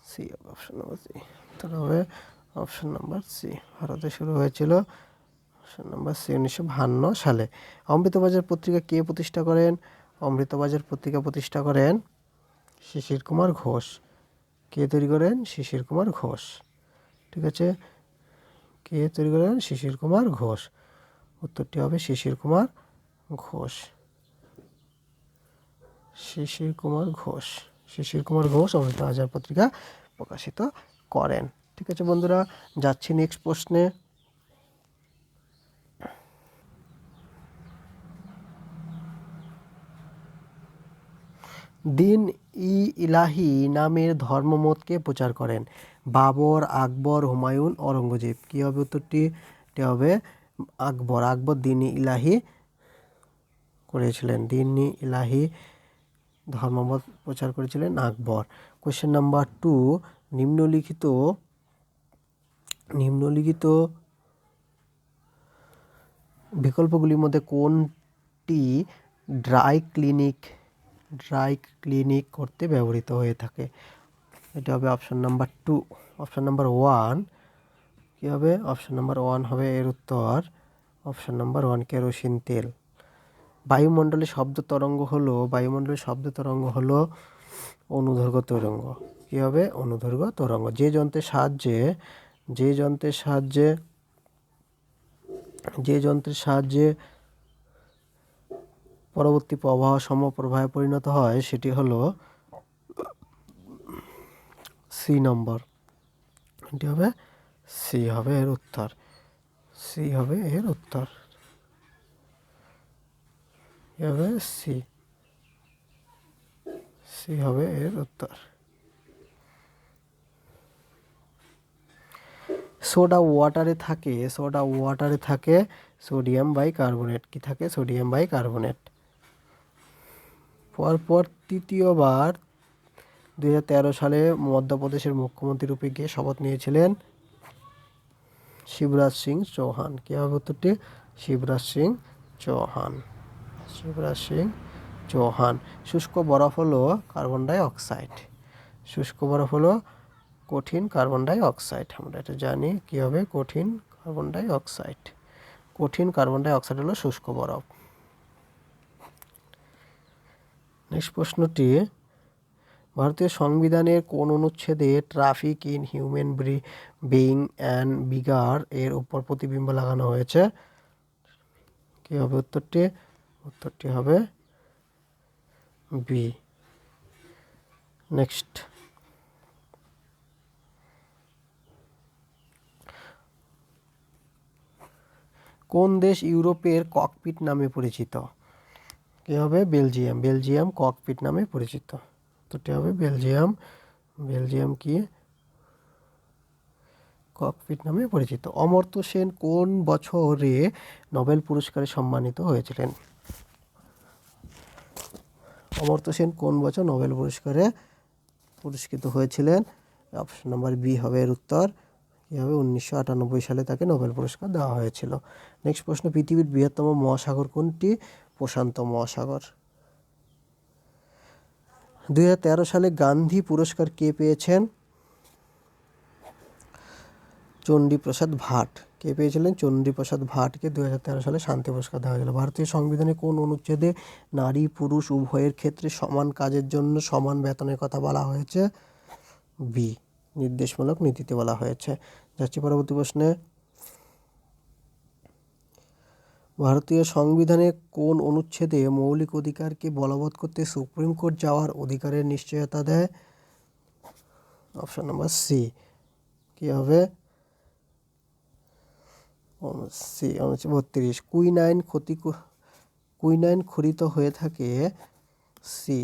C, option number C. তাহলে হবে অপশন নাম্বার সি। ভারতে শুরু হয়েছিল অপশন নাম্বার সি 1952 সালে। অমৃতবাজার পত্রিকা কে প্রতিষ্ঠা করেন? অমৃতবাজার পত্রিকা প্রতিষ্ঠা করেন শিশির কুমার ঘোষ। কে তৈরি করেন? শিশির কুমার ঘোষ। ঠিক আছে, কে তৈরি করেন? শিশির কুমার ঘোষ। উত্তরটি হবে শিশির কুমার ঘোষ। শিশির কুমার ঘোষ অমৃতবাজার পত্রিকা প্রকাশিত করেন। ঠিক আছে বন্ধুরা, যাচ্ছি নেক্সট প্রশ্নে। দিন ই ইলাহি নামের ধর্মমতকে প্রচার করেন? বাবর, আকবর, হুমায়ুন, অরঙ্গজেব। কি হবে উত্তরটি? এটি হবে আকবর। আকবর দিন ই ইলাহি করেছিলেন। দিন ই ইলাহি ধর্মমত প্রচার করেছিলেন আকবর। কোয়েশ্চেন নাম্বার 2, নিম্নলিখিত বিকল্পগুলির মধ্যে কোনটি ড্রাই ক্লিনিক করতে ব্যবহৃত হয়ে থাকে? এটা হবে অপশন নাম্বার 2। অপশন নাম্বার 1 কি হবে? অপশন নাম্বার 1 হবে এর উত্তর। অপশন নাম্বার 1 কেরোসিন তেল। বায়ুমণ্ডলের শব্দ তরঙ্গ হলো অনুদৈর্ঘ্য তরঙ্গ। কি হবে? অনুদৈর্ঘ্য তরঙ্গ। যে যন্ত্রের সাহায্যে পরবর্তী প্রবাহ সমপ্রবাহে পরিণত হয় সেটি হলো সি নম্বর। এটি হবে সি হবে এর উত্তর। সি হবে এর উত্তর। হবে সি হবে এর উত্তর। সোডা ওয়াটারে থাকে সোডিয়াম বাইকার্বনেট। কি থাকে? Sodium bicarbonate. পরপর তৃতীয়বার 2013 সালে মধ্যপ্রদেশের মুখ্যমন্ত্রী রূপে গিয়ে শপথ নিয়েছিলেন শিবরাজ সিং চৌহান। কি হবে উত্তরটি? শিবরাজ সিং চৌহান। শিবরাজ সিং চৌহান। শুষ্ক বরফ হলো কার্বন ডাই অক্সাইড। শুষ্ক বরফ হলো কঠিন কার্বন ডাই অক্সাইড, আমরা এটা জানি। কি হবে? কঠিন কার্বন ডাই অক্সাইড। কঠিন কার্বন ডাই অক্সাইড হলো শুষ্ক বরফ। নেক্সট প্রশ্নটি, ভারতীয় সংবিধানের কোন অনুচ্ছেদে traffic in human being and begar এর উপর প্রতিবিম্ব লাগানো হয়েছে? কি হবে উত্তরটি? উত্তরটি হবে বি। নেক্সট, কোন দেশ ইউরোপের ককপিট নামে পরিচিত? কি হবে? বেলজিয়াম। বেলজিয়াম ককপিট নামে পরিচিত। উত্তরটি হবে বেলজিয়াম। বেলজিয়াম কি? ককপিট নামে পরিচিত। অমর্ত্য সেন কোন বছরে নোবেল পুরস্কারে সম্মানিত হয়েছিলেন? অমর্ত্য সেন কোন বছর নোবেল পুরস্কারে পুরস্কৃত হয়েছিলেন? অপশন নাম্বার বি হবে এর উত্তর। কী হবে? 1998 সালে তাকে নোবেল পুরস্কার দেওয়া হয়েছিল। নেক্সট প্রশ্ন, পৃথিবীর বৃহত্তম মহাসাগর কোনটি? প্রশান্ত মহাসাগর। 2013 সালে গান্ধী পুরস্কার কে পেয়েছেন? চণ্ডীপ্রসাদ ভাট। কে পেয়েছিলেন? চণ্ডীপ্রসাদ ভাটকে 2013 সালে শান্তি পুরস্কার দেওয়া হয়েছিল। ভারতীয় সংবিধানে কোন অনুচ্ছেদে নারী পুরুষ উভয়ের ক্ষেত্রে সমান কাজের জন্য সমান বেতনের কথা বলা হয়েছে? বি, নির্দেশমূলক নীতিতে বলা হয়েছে। যাচ্ছি পরবর্তী প্রশ্নে, ভারতীয় সংবিধানে কোন অনুচ্ছেদে মৌলিক অধিকারকে বলবৎ করতে সুপ্রিম কোর্ট যাওয়ার অধিকারের নিশ্চয়তা দেয়? Option number C. কি হবে? সি 32। কুইনাইন খরিত হয়ে থাকে। সি,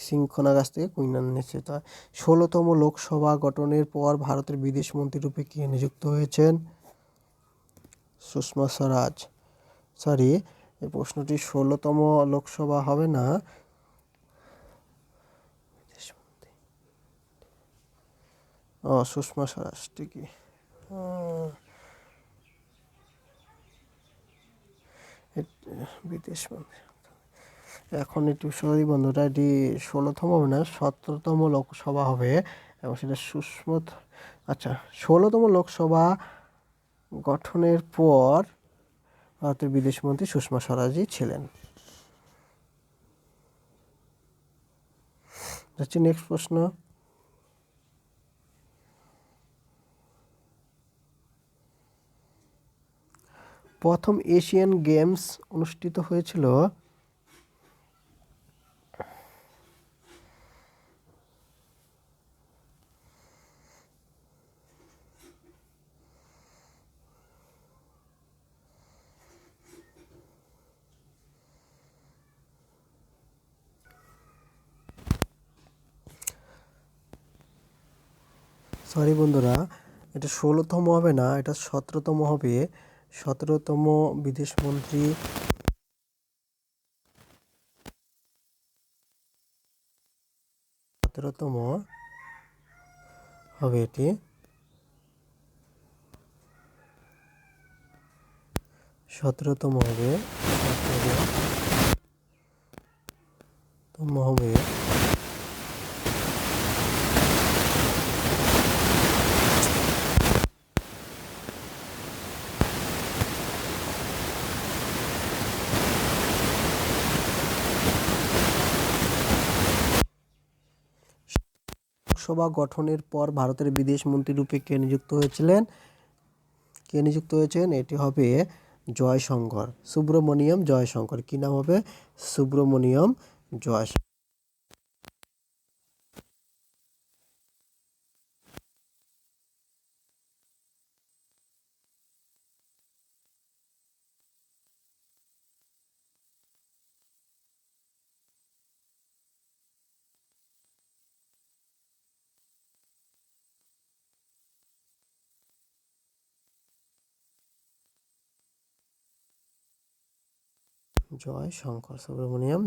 সিংখনা গাছ থেকে কুইনাইন নিশ্চিত হয়। 16তম লোকসভা গঠনের পর ভারতের বিদেশ মন্ত্রী রূপে কে নিযুক্ত হয়েছেন? সুষমা স্বরাজ। সরি, এই প্রশ্নটি 16তম লোকসভা হবে না। সুষমা স্বরাজ ঠিকই। বিদেশ মন্ত্রী এখন একটু সরি বন্ধুরা, এটি 16তম হবে না, 17তম লোকসভা হবে এবং সেটা আচ্ছা, 16তম লোকসভা গঠনের পর ভারতের বিদেশমন্ত্রী সুষমা স্বরাজই ছিলেন। যাচ্ছি নেক্সট প্রশ্ন, প্রথম এশিয়ান গেমস অনুষ্ঠিত হয়েছিল? সরি বন্ধুরা, এটা 16তম হবে না, এটা 17তম হবে। 17তম বিদেশমন্ত্রী তম হবে এটি। 17তম হবে। 17তম হবে। লোকসভা গঠনের পর ভারতের বিদেশ মন্ত্রী রূপে কে নিযুক্ত হয়েছিলেন? কে নিযুক্ত হয়েছেন? এটি হবে জয়শঙ্কর, সুব্রমণিয়ম জয়শঙ্কর। কি নাম হবে? সুব্রমণিয়ম জয়শঙ্কর। জয়শঙ্কর, সুব্রমণিয়ম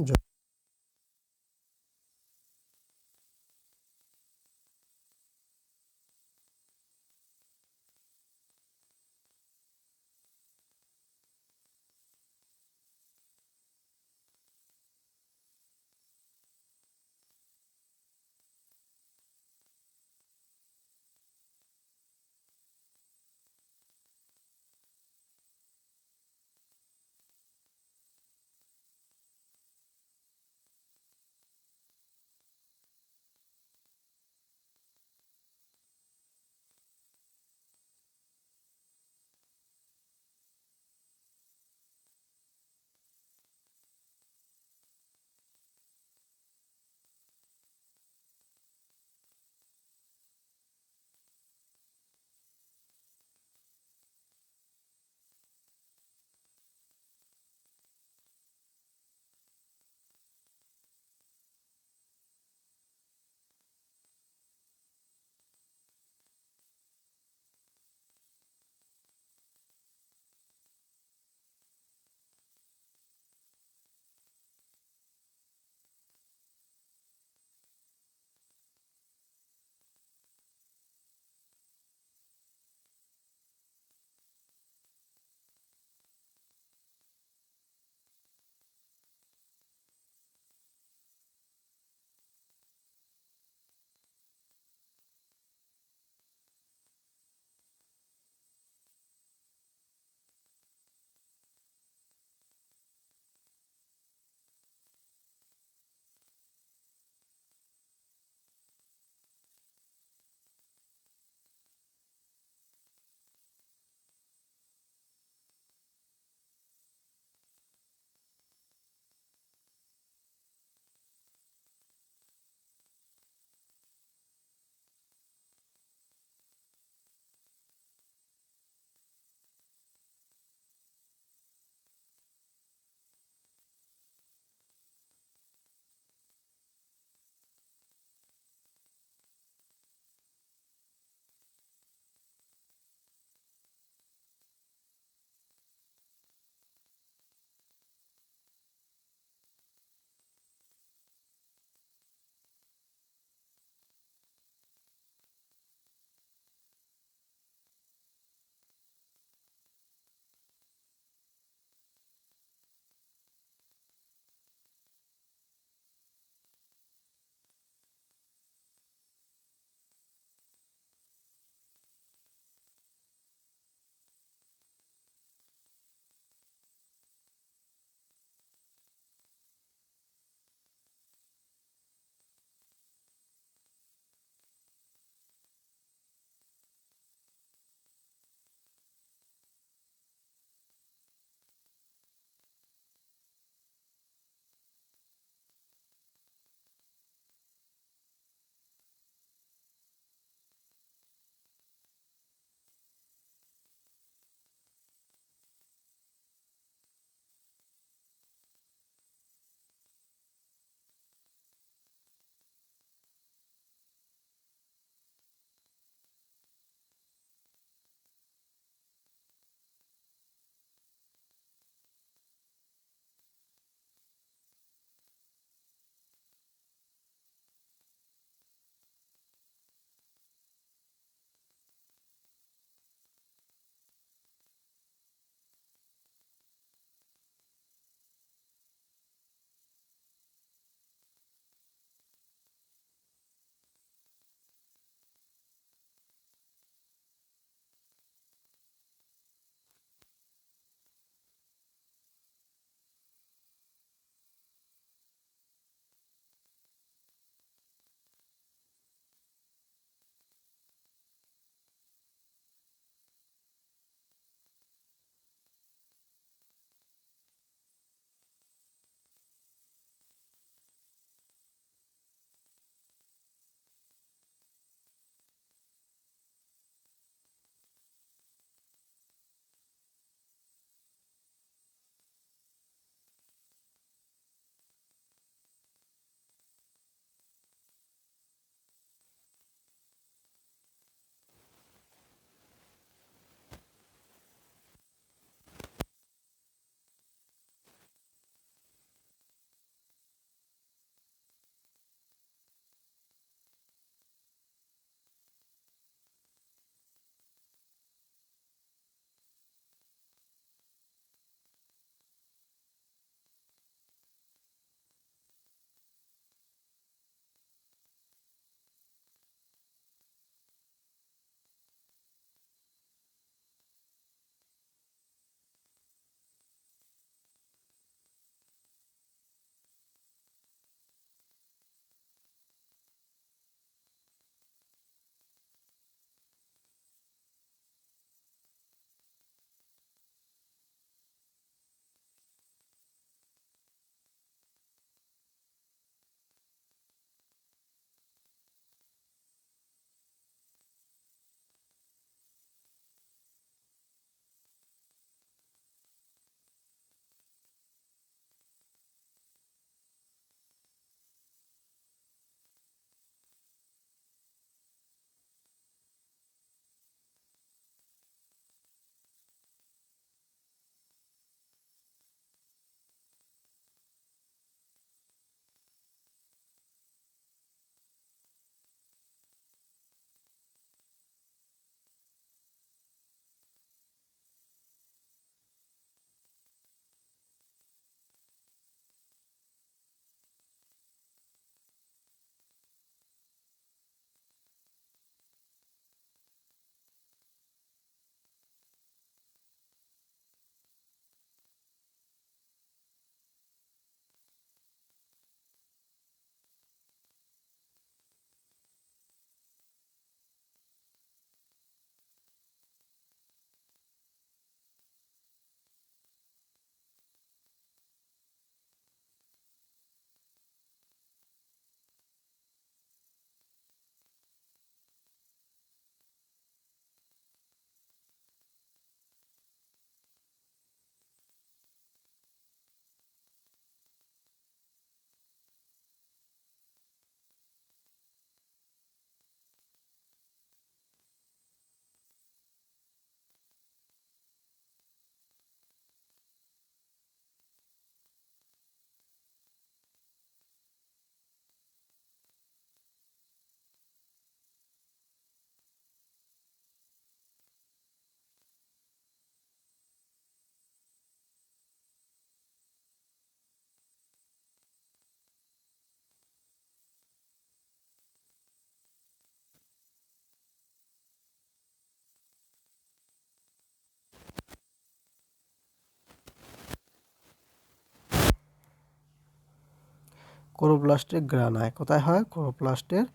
ক্লোরোপ্লাস্টের গ্রানায়। কোথায় হয়? ক্লোরোপ্লাস্টের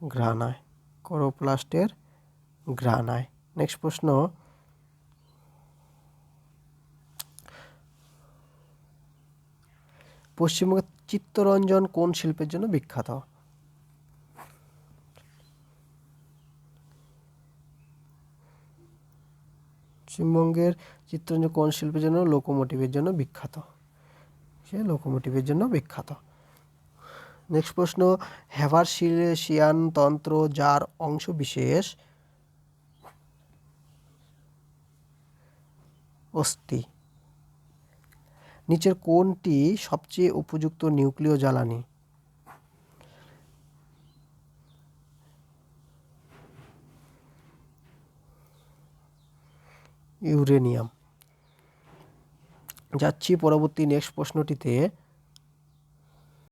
গ্রানায়। ক্লোরোপ্লাস্টের গ্রানায়। নেক্সট প্রশ্ন, পশ্চিমবঙ্গের চিত্তরঞ্জন কোন শিল্পের জন্য বিখ্যাত? পশ্চিমবঙ্গের চিত্তরঞ্জন কোন শিল্পের জন্য? লোকোমোটিভের জন্য বিখ্যাত। সে লোকোমোটিভের জন্য বিখ্যাত। নেক্সট প্রশ্ন, হ্যাভারসিয়ান তন্ত্র যার অংশবিশেষ অস্থি, নিচের কোনটি সবচেয়ে উপযুক্ত নিউক্লিয় জ্বালানি? ইউরেনিয়াম। যাচ্ছি পরবর্তী নেক্সট প্রশ্নটিতে।